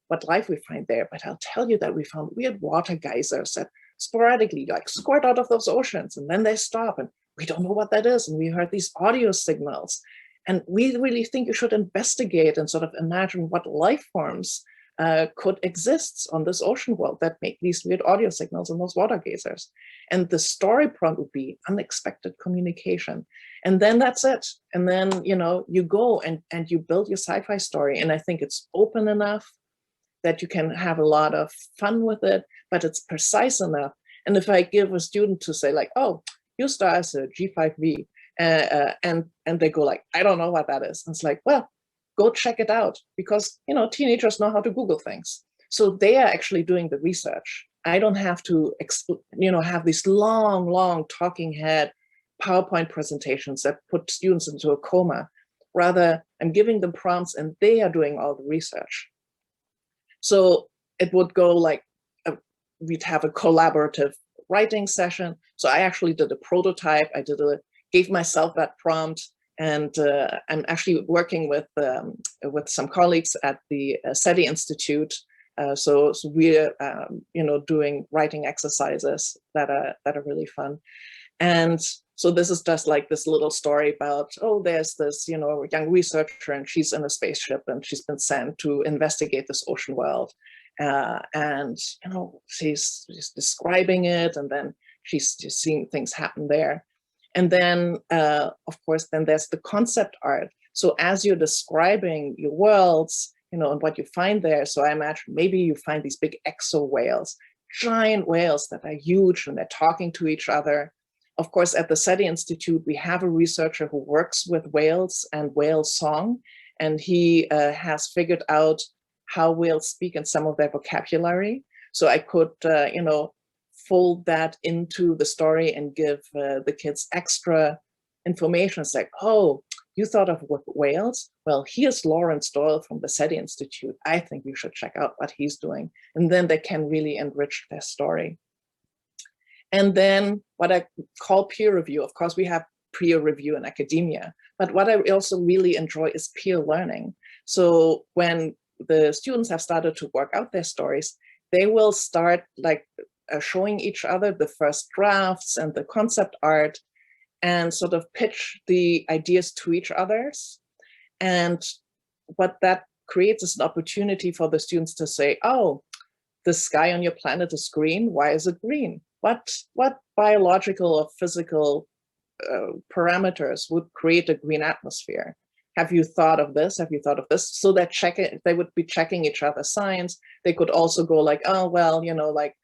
what life we find there, but I'll tell you that we found weird water geysers that sporadically like squirt out of those oceans, and then they stop, and we don't know what that is. And we heard these audio signals, and we really think you should investigate and sort of imagine what life forms could exist on this ocean world that make these weird audio signals in those water geysers. And the story prompt would be unexpected communication. And then that's it. And then, you go and you build your sci-fi story. And I think it's open enough that you can have a lot of fun with it, but it's precise enough. And if I give a student to say like, oh, your star is a G5b, and they go like, I don't know what that is. And it's like, well, go check it out, because teenagers know how to Google things. So they are actually doing the research. I don't have to have these long talking head PowerPoint presentations that put students into a coma. Rather, I'm giving them prompts and they are doing all the research. So it would go like, we'd have a collaborative writing session. So I actually did a prototype. Gave myself that prompt. And I'm actually working with some colleagues at the SETI Institute. So we're doing writing exercises that are really fun. And so this is just like this little story about, oh, there's this young researcher, and she's in a spaceship and she's been sent to investigate this ocean world. And she's describing it, and then she's just seeing things happen there. And then, of course, then there's the concept art. So as you're describing your worlds, and what you find there, so I imagine maybe you find these big exo whales, giant whales that are huge and they're talking to each other. Of course, at the SETI Institute, we have a researcher who works with whales and whale song, and he has figured out how whales speak and some of their vocabulary. So I could, fold that into the story and give the kids extra information. It's like, oh, you thought of whales? Well, here's Lawrence Doyle from the SETI Institute. I think you should check out what he's doing. And then they can really enrich their story. And then what I call peer review. Of course, we have peer review in academia, but what I also really enjoy is peer learning. So when the students have started to work out their stories, they will start like showing each other the first drafts and the concept art, and sort of pitch the ideas to each others. And what that creates is an opportunity for the students to say, oh, the sky on your planet is green. Why is it green? What biological or physical parameters would create a green atmosphere? Have you thought of this? Have you thought of this? So that they would be checking each other's science. They could also go like, oh, well, like,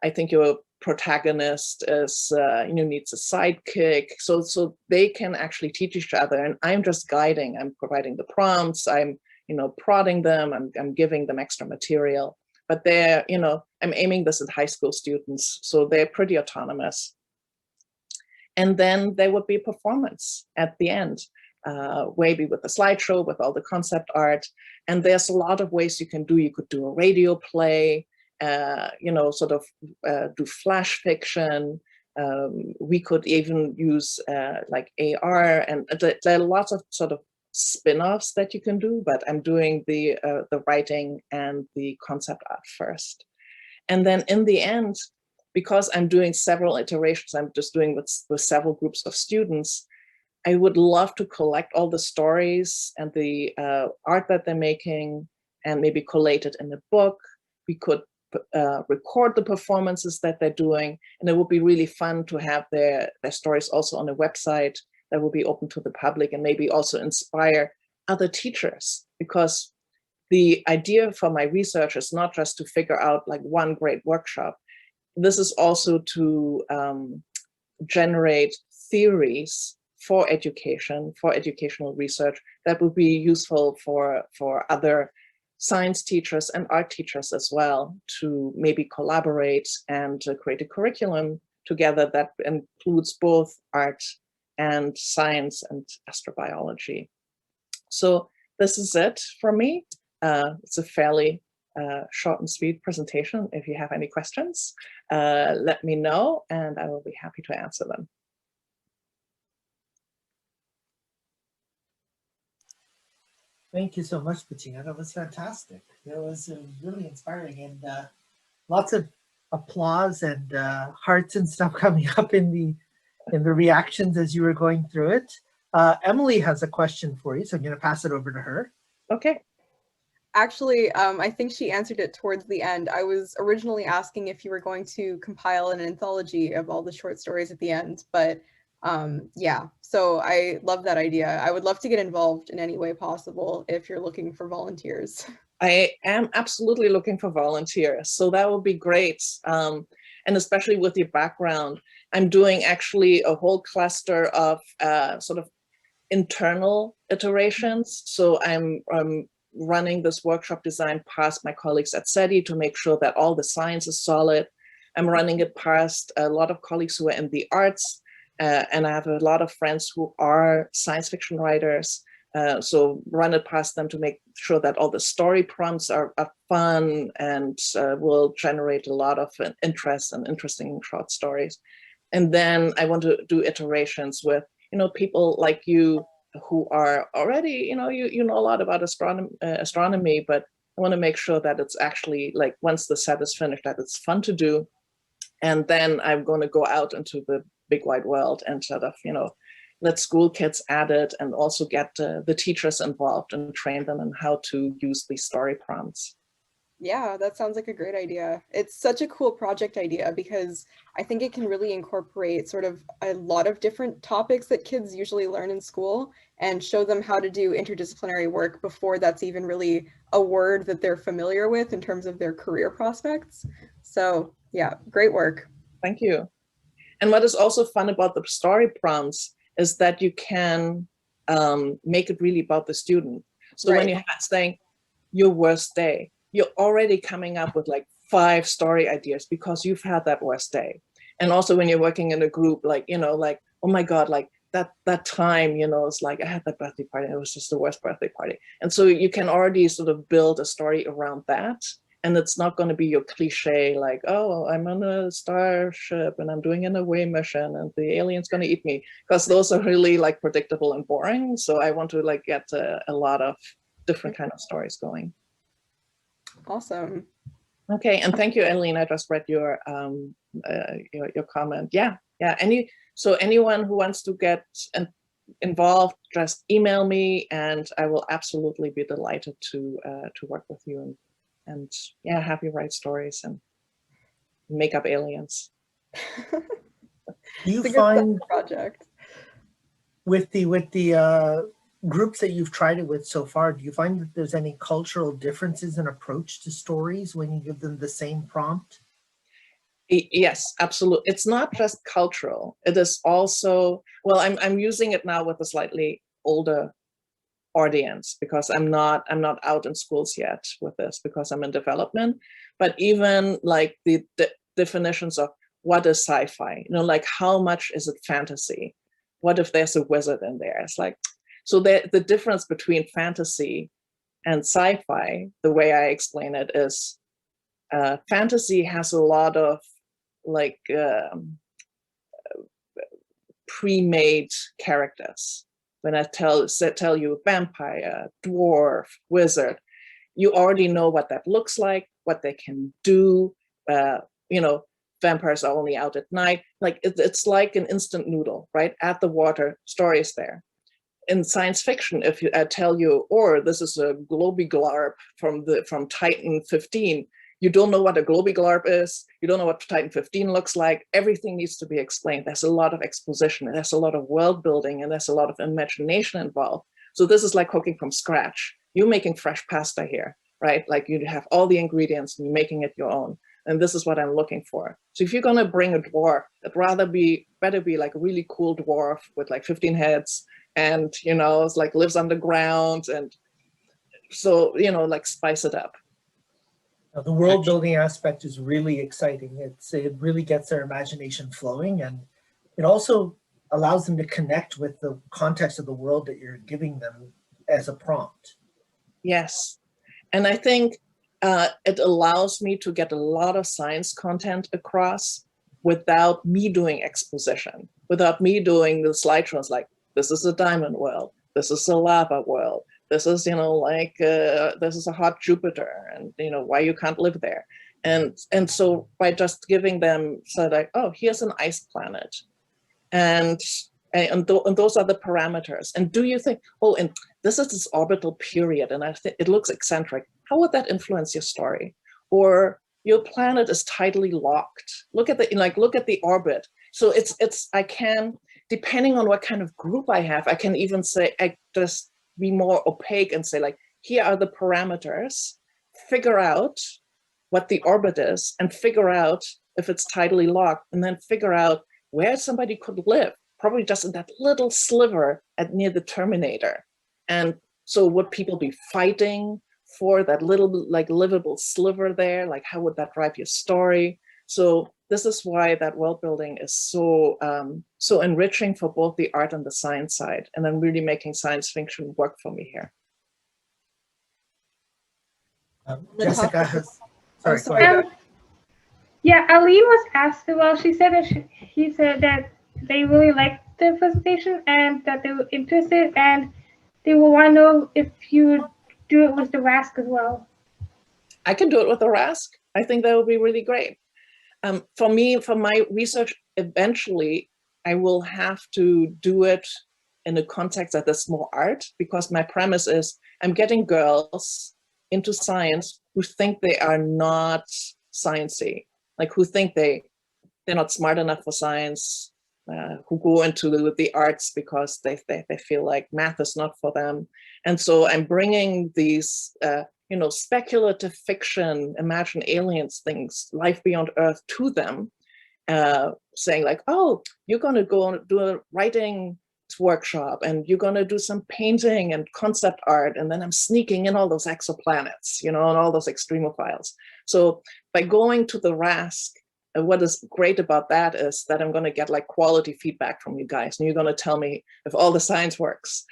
I think your protagonist is, needs a sidekick. So they can actually teach each other, and I'm just guiding. I'm providing the prompts. I'm, prodding them. I'm giving them extra material. But they're, I'm aiming this at high school students, so they're pretty autonomous. And then there would be a performance at the end, maybe with a slideshow, with all the concept art. And there's a lot of ways you can do. You could do a radio play, do flash fiction. We could even use like AR, and there are lots of sort of spin-offs that you can do, but I'm doing the writing and the concept art first. And then in the end, because I'm doing several iterations, I'm just doing with several groups of students, I would love to collect all the stories and the art that they're making and maybe collate it in a book. We could record the performances that they're doing, and it would be really fun to have their stories also on a website that will be open to the public, and maybe also inspire other teachers, because the idea for my research is not just to figure out like one great workshop. This is also to generate theories for education, for educational research that would be useful for other science teachers and art teachers as well, to maybe collaborate and create a curriculum together that includes both art and science and astrobiology. So this is it for me. It's a fairly short and sweet presentation. If you have any questions, let me know and I will be happy to answer them. Thank you so much, Bettina. That was fantastic. That was really inspiring, and lots of applause and hearts and stuff coming up in the reactions as you were going through it. Emily has a question for you, so I'm going to pass it over to her. Okay. Actually, I think she answered it towards the end. I was originally asking if you were going to compile an anthology of all the short stories at the end, but yeah, so I love that idea. I would love to get involved in any way possible if you're looking for volunteers. I am absolutely looking for volunteers, so that would be great. And especially with your background, I'm doing actually a whole cluster of sort of internal iterations. So I'm running this workshop design past my colleagues at SETI to make sure that all the science is solid. I'm running it past a lot of colleagues who are in the arts, and I have a lot of friends who are science fiction writers. So run it past them to make sure that all the story prompts are fun and will generate a lot of interest and interesting short stories. And then I want to do iterations with, people like you who are already, you know a lot about astronomy, but I want to make sure that it's actually like, once the set is finished, that it's fun to do. And then I'm going to go out into the big wide world and sort of, let school kids add it, and also get the teachers involved and train them in how to use these story prompts. Yeah, that sounds like a great idea. It's such a cool project idea because I think it can really incorporate sort of a lot of different topics that kids usually learn in school and show them how to do interdisciplinary work before that's even really a word that they're familiar with in terms of their career prospects. So yeah, great work. Thank you. And what is also fun about the story prompts is that you can make it really about the student. So when you're saying your worst day, you're already coming up with like 5 story ideas because you've had that worst day. And also when you're working in a group, like, like, oh my God, like that time, it's like I had that birthday party and it was just the worst birthday party. And so you can already sort of build a story around that. And it's not going to be your cliche, like, oh, I'm on a starship and I'm doing an away mission and the alien's going to eat me, because those are really like predictable and boring. So I want to like get a lot of different kind of stories going. Awesome. Okay, and thank you, Eileen. I just read your comment. Yeah. So anyone who wants to get involved, just email me, and I will absolutely be delighted to work with you and yeah, have you write stories and make up aliens. Do you find project with the groups that you've tried it with so far, do you find that there's any cultural differences in approach to stories when you give them the same prompt? Yes, absolutely. It's not just cultural. It is also, well, I'm using it now with a slightly older audience because I'm not out in schools yet with this because I'm in development. But even like the definitions of what is sci-fi, you know, like how much is it fantasy? What if there's a wizard in there? It's like, so the difference between fantasy and sci-fi, the way I explain it is fantasy has a lot of like pre-made characters. When I tell you vampire, dwarf, wizard, you already know what that looks like, what they can do. You know, vampires are only out at night. Like it's like an instant noodle, right? Add the water, story is there. In science fiction, if I tell you, or this is a globiglarp from Titan 15, you don't know what a globiglarp is. You don't know what Titan 15 looks like. Everything needs to be explained. There's a lot of exposition. There's a lot of world building, and there's a lot of imagination involved. So this is like cooking from scratch. You're making fresh pasta here, right? Like you have all the ingredients and you're making it your own. And this is what I'm looking for. So if you're gonna bring a dwarf, it'd better be like a really cool dwarf with like 15 heads, and you know, it's like lives underground, and so you know, like spice it up. Now, the world building aspect is really exciting. It really gets their imagination flowing, and it also allows them to connect with the context of the world that you're giving them as a prompt. Yes, and I think it allows me to get a lot of science content across without me doing exposition, without me doing the slideshows like, this is a diamond world, this is a lava world, this is, you know, like, this is a hot Jupiter, and, you know, why you can't live there. And so by just giving them, so like, oh, here's an ice planet. And those are the parameters. And do you think, oh, and this is this orbital period, and I think it looks eccentric. How would that influence your story? Or your planet is tidally locked. Look at the orbit. So I can, depending on what kind of group I have, I can even say, I just be more opaque and say like, here are the parameters, figure out what the orbit is and figure out if it's tidally locked, and then figure out where somebody could live, probably just in that little sliver near the terminator. And so would people be fighting for that little like livable sliver there? Like how would that drive your story? So this is why that world building is so so enriching for both the art and the science side, and then really making science fiction work for me here. Jessica has, sorry, go sorry. ahead. Yeah, Aline was asked. Well, she said that he said that they really liked the presentation and that they were interested, and they will want to know if you do it with the RASC as well. I can do it with the RASC. I think that would be really great. For me, for my research, eventually I will have to do it in a context that is more art, because my premise is I'm getting girls into science who think they are not sciencey, like who think they're not smart enough for science, who go into the arts because they feel like math is not for them. And so I'm bringing these you know, speculative fiction, imagine aliens things, life beyond Earth to them, saying like, oh, you're going to go and do a writing workshop, and you're going to do some painting and concept art, and then I'm sneaking in all those exoplanets, you know, and all those extremophiles. So by going to the RASC, what is great about that is that I'm going to get like quality feedback from you guys, and you're going to tell me if all the science works.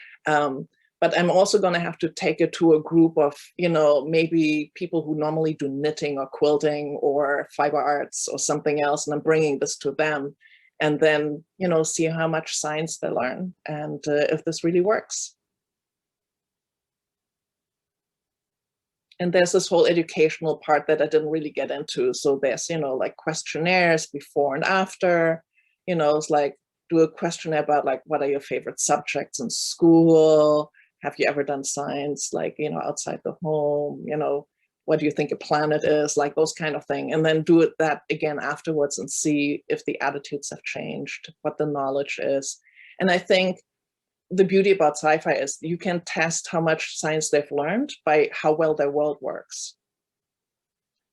But I'm also going to have to take it to a group of, you know, maybe people who normally do knitting or quilting or fiber arts or something else, and I'm bringing this to them, and then, you know, see how much science they learn and if this really works. And there's this whole educational part that I didn't really get into. So there's, you know, like questionnaires before and after, you know, it's like do a questionnaire about like, what are your favorite subjects in school? Have you ever done science, like, you know, outside the home? You know, what do you think a planet is? Like those kind of thing. And then do that again afterwards and see if the attitudes have changed, what the knowledge is. And I think the beauty about sci-fi is you can test how much science they've learned by how well their world works.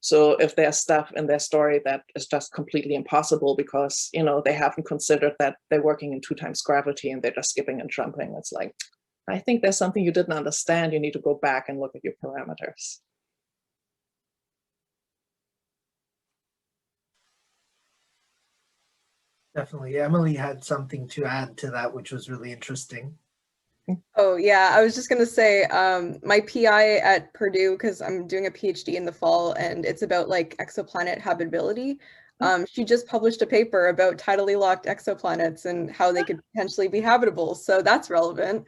So if there's stuff in their story that is just completely impossible because, you know, they haven't considered that they're working in 2 times gravity and they're just skipping and jumping, it's like, I think there's something you didn't understand. You need to go back and look at your parameters. Definitely. Emily had something to add to that, which was really interesting. Oh yeah, I was just gonna say, my PI at Purdue, because I'm doing a PhD in the fall, and it's about like exoplanet habitability. She just published a paper about tidally locked exoplanets and how they could potentially be habitable. So that's relevant.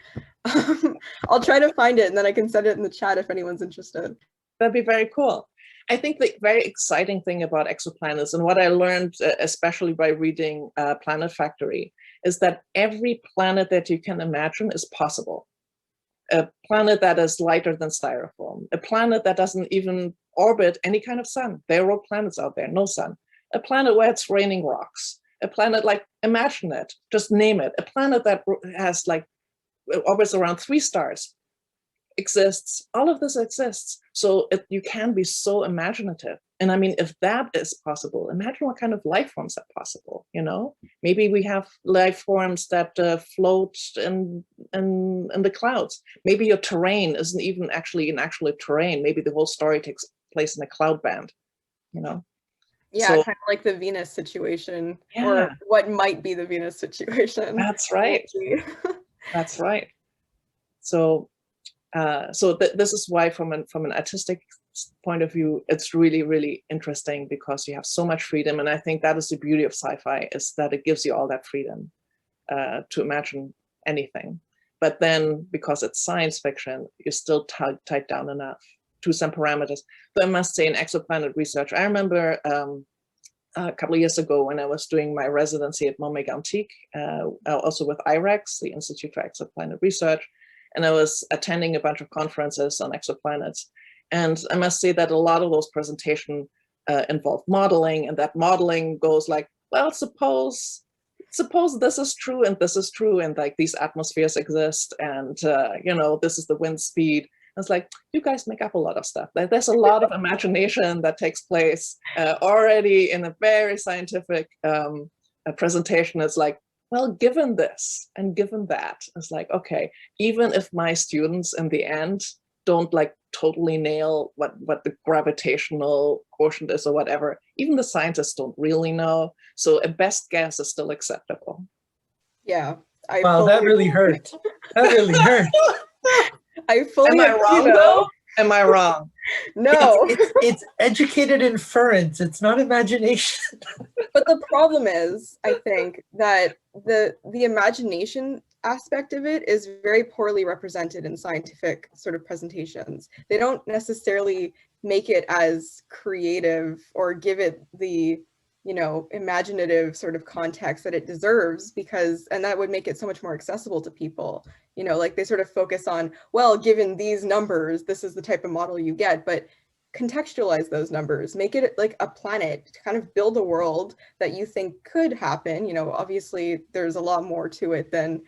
I'll try to find it and then I can send it in the chat if anyone's interested. That'd be very cool. I think the very exciting thing about exoplanets, and what I learned, especially by reading Planet Factory, is that every planet that you can imagine is possible. A planet that is lighter than styrofoam, a planet that doesn't even orbit any kind of sun. There are planets out there, no sun. A planet where it's raining rocks. A planet like, imagine it, just name it. A planet that has like, orbits around 3 stars. Exists. All of this exists. So you can be so imaginative. And I mean, if that is possible, imagine what kind of life forms are possible, you know? Maybe we have life forms that float in the clouds. Maybe your terrain isn't even actually an actual terrain. Maybe the whole story takes place in a cloud band, you know? Yeah, So, kind of like the Venus situation, yeah, or what might be the Venus situation. That's right. That's right. So this is why from an artistic point of view, it's really, really interesting because you have so much freedom. And I think that is the beauty of sci-fi, is that it gives you all that freedom to imagine anything. But then because it's science fiction, you're still tied down enough to some parameters. But I must say, in exoplanet research, I remember a couple of years ago when I was doing my residency at Montreal, also with IRAX, the Institute for Exoplanet Research, and I was attending a bunch of conferences on exoplanets. And I must say that a lot of those presentations involve modeling, and that modeling goes like, well, suppose this is true and this is true, and like these atmospheres exist, and you know, this is the wind speed. It's like, you guys make up a lot of stuff. There's a lot of imagination that takes place already in a very scientific presentation. It's like, well, given this and given that, it's like, okay, even if my students in the end don't like totally nail what the gravitational quotient is or whatever, even the scientists don't really know. So a best guess is still acceptable. Yeah. Wow, that really hurt. That really hurt. I fully Am I wrong though? Am I wrong? No. It's educated inference. It's not imagination. But the problem is, I think, that the imagination aspect of it is very poorly represented in scientific sort of presentations. They don't necessarily make it as creative or give it the, you know, imaginative sort of context that it deserves, because, and that would make it so much more accessible to people. You know, like they sort of focus on, well, given these numbers, this is the type of model you get, but contextualize those numbers, make it like a planet, to kind of build a world that you think could happen. You know, obviously there's a lot more to it than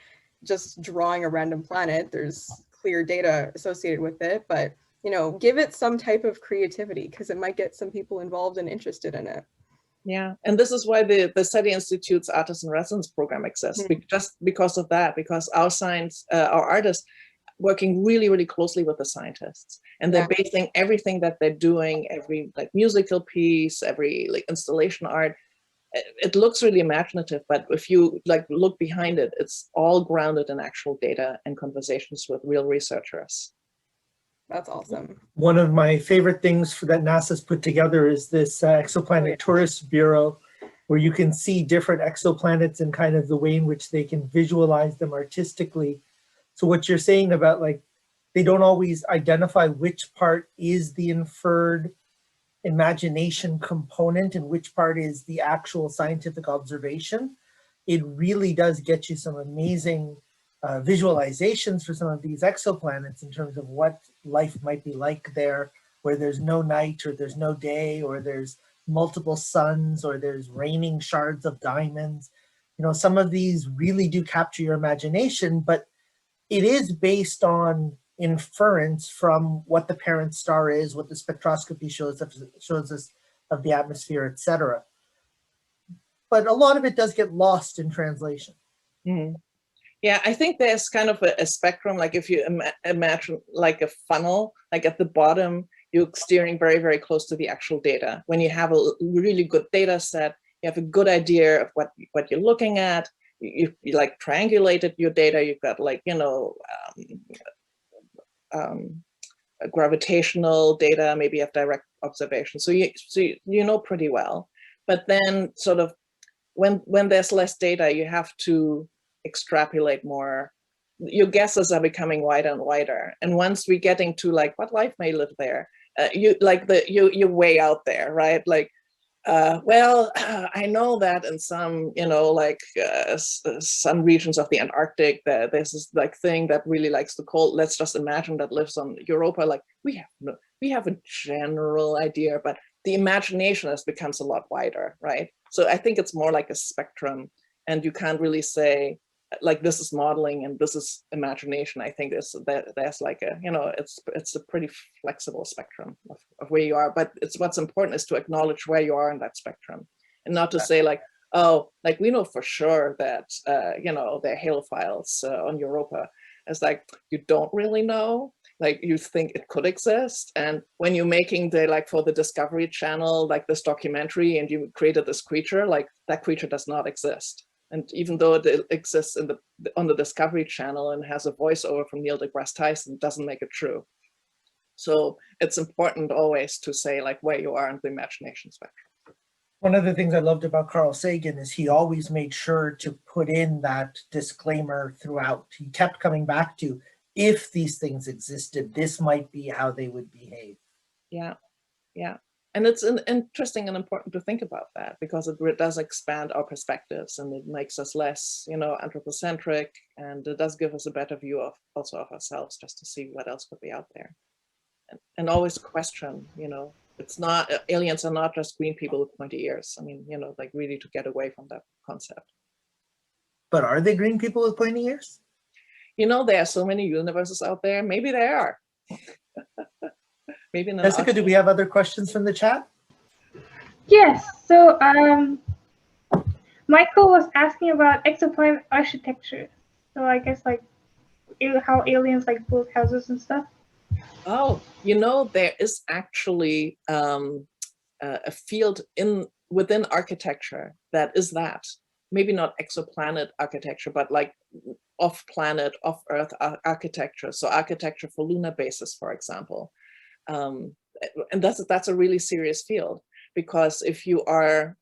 just drawing a random planet. There's clear data associated with it, but, you know, give it some type of creativity, because it might get some people involved and interested in it. Yeah, and this is why the SETI Institute's Artist in Residence program exists, just because of that, because our artists working really, really closely with the scientists, and they're basing everything that they're doing, every like musical piece, every like installation art, it looks really imaginative, but if you like look behind it, it's all grounded in actual data and conversations with real researchers. That's awesome. One of my favorite things that NASA's put together is this Exoplanet Tourist Bureau, where you can see different exoplanets and kind of the way in which they can visualize them artistically. So what you're saying about like, they don't always identify which part is the inferred imagination component and which part is the actual scientific observation. It really does get you some amazing visualizations for some of these exoplanets in terms of what life might be like there, where there's no night or there's no day, or there's multiple suns, or there's raining shards of diamonds. You know, some of these really do capture your imagination, but it is based on inference from what the parent star is, what the spectroscopy shows us of the atmosphere, etc. But a lot of it does get lost in translation. Mm. Yeah, I think there's kind of a spectrum. Like if you imagine like a funnel, like at the bottom, you're steering very, very close to the actual data. When you have a really good data set, you have a good idea of what you're looking at. You like triangulated your data. You've got like, you know, gravitational data, maybe you have direct observation. So you know pretty well. But then sort of when there's less data, you have to extrapolate more. Your guesses are becoming wider and wider. And once we're getting to like what life may live there, you're way out there, right? Like, well, I know that in some, you know, like some regions of the Antarctic, that there's this like thing that really likes the cold. Let's just imagine that lives on Europa. Like we have a general idea, but the imagination becomes a lot wider, right? So I think it's more like a spectrum, and you can't really say like this is modeling and this is imagination. I think there's like a, you know, it's a pretty flexible spectrum of where you are, but what's important is to acknowledge where you are in that spectrum, and not to say like, oh, like we know for sure that you know, there are halophiles on Europa. It's like you don't really know. Like you think it could exist, and when you're making the, like for the Discovery Channel, like this documentary, and you created this creature, like that creature does not exist. And even though it exists on the Discovery Channel and has a voiceover from Neil deGrasse Tyson, doesn't make it true. So it's important always to say like where you are in the imagination spectrum. One of the things I loved about Carl Sagan is he always made sure to put in that disclaimer throughout. He kept coming back to, if these things existed, this might be how they would behave. Yeah, yeah. And it's interesting and important to think about that, because it does expand our perspectives, and it makes us less, you know, anthropocentric, and it does give us a better view of also of ourselves, just to see what else could be out there. And always question, you know, it's not, aliens are not just green people with pointy ears. I mean, you know, like really to get away from that concept. But are they green people with pointy ears? You know, there are so many universes out there. Maybe they are. Maybe not. Jessica, do we have other questions from the chat? Yes. So Michael was asking about exoplanet architecture. So I guess like how aliens like build houses and stuff. Oh, you know, there is actually a field within architecture that is that. Maybe not exoplanet architecture, but like off-planet, off-Earth architecture. So architecture for lunar bases, for example. And that's a really serious field, because if you are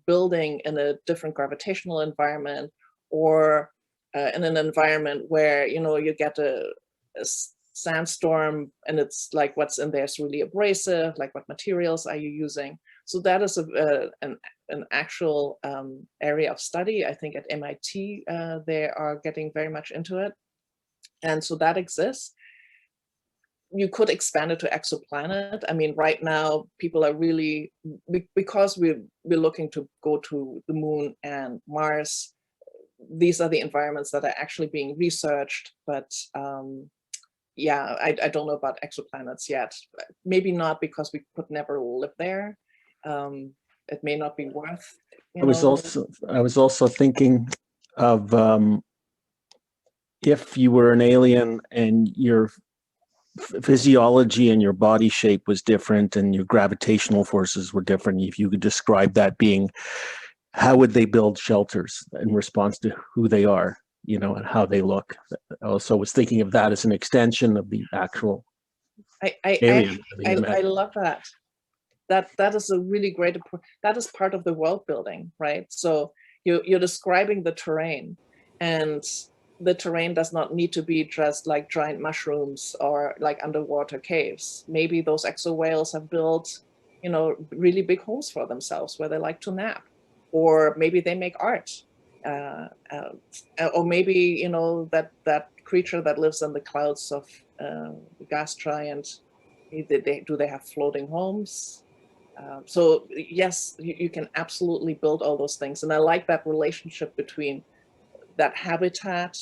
building in a different gravitational environment, or in an environment where, you know, you get a sandstorm and it's like what's in there is really abrasive, like what materials are you using? So that is an actual area of study. I think at MIT they are getting very much into it, and so that exists. You could expand it to exoplanet. I mean, right now people are really, because we're looking to go to the moon and Mars, these are the environments that are actually being researched. But yeah, I don't know about exoplanets yet. Maybe not, because we could never live there. It may not be worth. I was also thinking of if you were an alien and your physiology and your body shape was different and your gravitational forces were different, if you could describe that being, how would they build shelters in response to who they are, you know, and how they look? I also was thinking of that as an extension of the actual alien. I love that. That is a really great, that is part of the world building, right? So you're describing the terrain, and the terrain does not need to be just like giant mushrooms or like underwater caves. Maybe those exo whales have built, you know, really big homes for themselves where they like to nap, or maybe they make art, or maybe, you know, that creature that lives in the clouds of the gas giant, do they have floating homes? So yes, you can absolutely build all those things. And I like that relationship between that habitat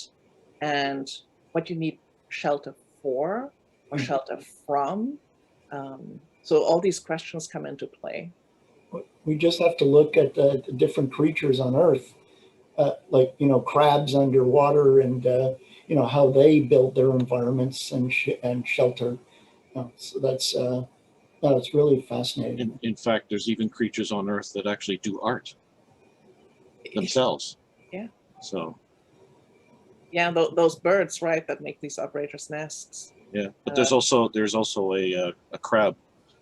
and what you need shelter for or shelter from? So all these questions come into play. We just have to look at the different creatures on Earth, like, you know, crabs underwater, and you know, how they build their environments and shelter. So that's it's really fascinating. In fact, there's even creatures on Earth that actually do art themselves. Yeah. So. Yeah, those birds, right, that make these outrageous nests. Yeah, but there's also a crab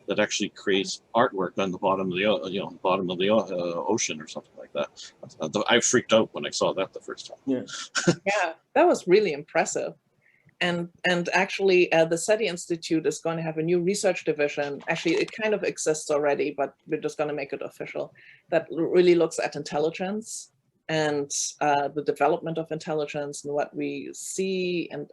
that actually creates artwork on the bottom of the ocean or something like that. I freaked out when I saw that the first time. Yeah. Yeah, that was really impressive. And actually, the SETI Institute is going to have a new research division. Actually, it kind of exists already, but we're just going to make it official. That really looks at intelligence and the development of intelligence and what we see and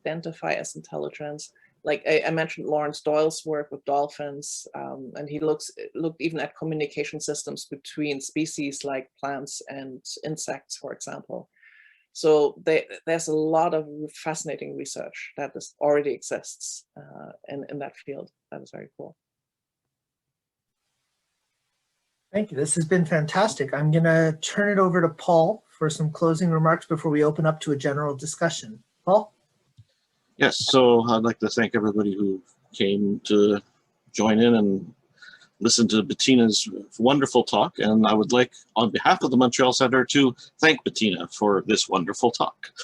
identify as intelligence. Like I mentioned Lawrence Doyle's work with dolphins, and he looked even at communication systems between species like plants and insects, for example. So there's a lot of fascinating research that already exists in that field. That is very cool. Thank you. This has been fantastic. I'm going to turn it over to Paul for some closing remarks before we open up to a general discussion. Paul? Yes, so I'd like to thank everybody who came to join in and listen to Bettina's wonderful talk. And I would like, on behalf of the Montreal Center, to thank Bettina for this wonderful talk.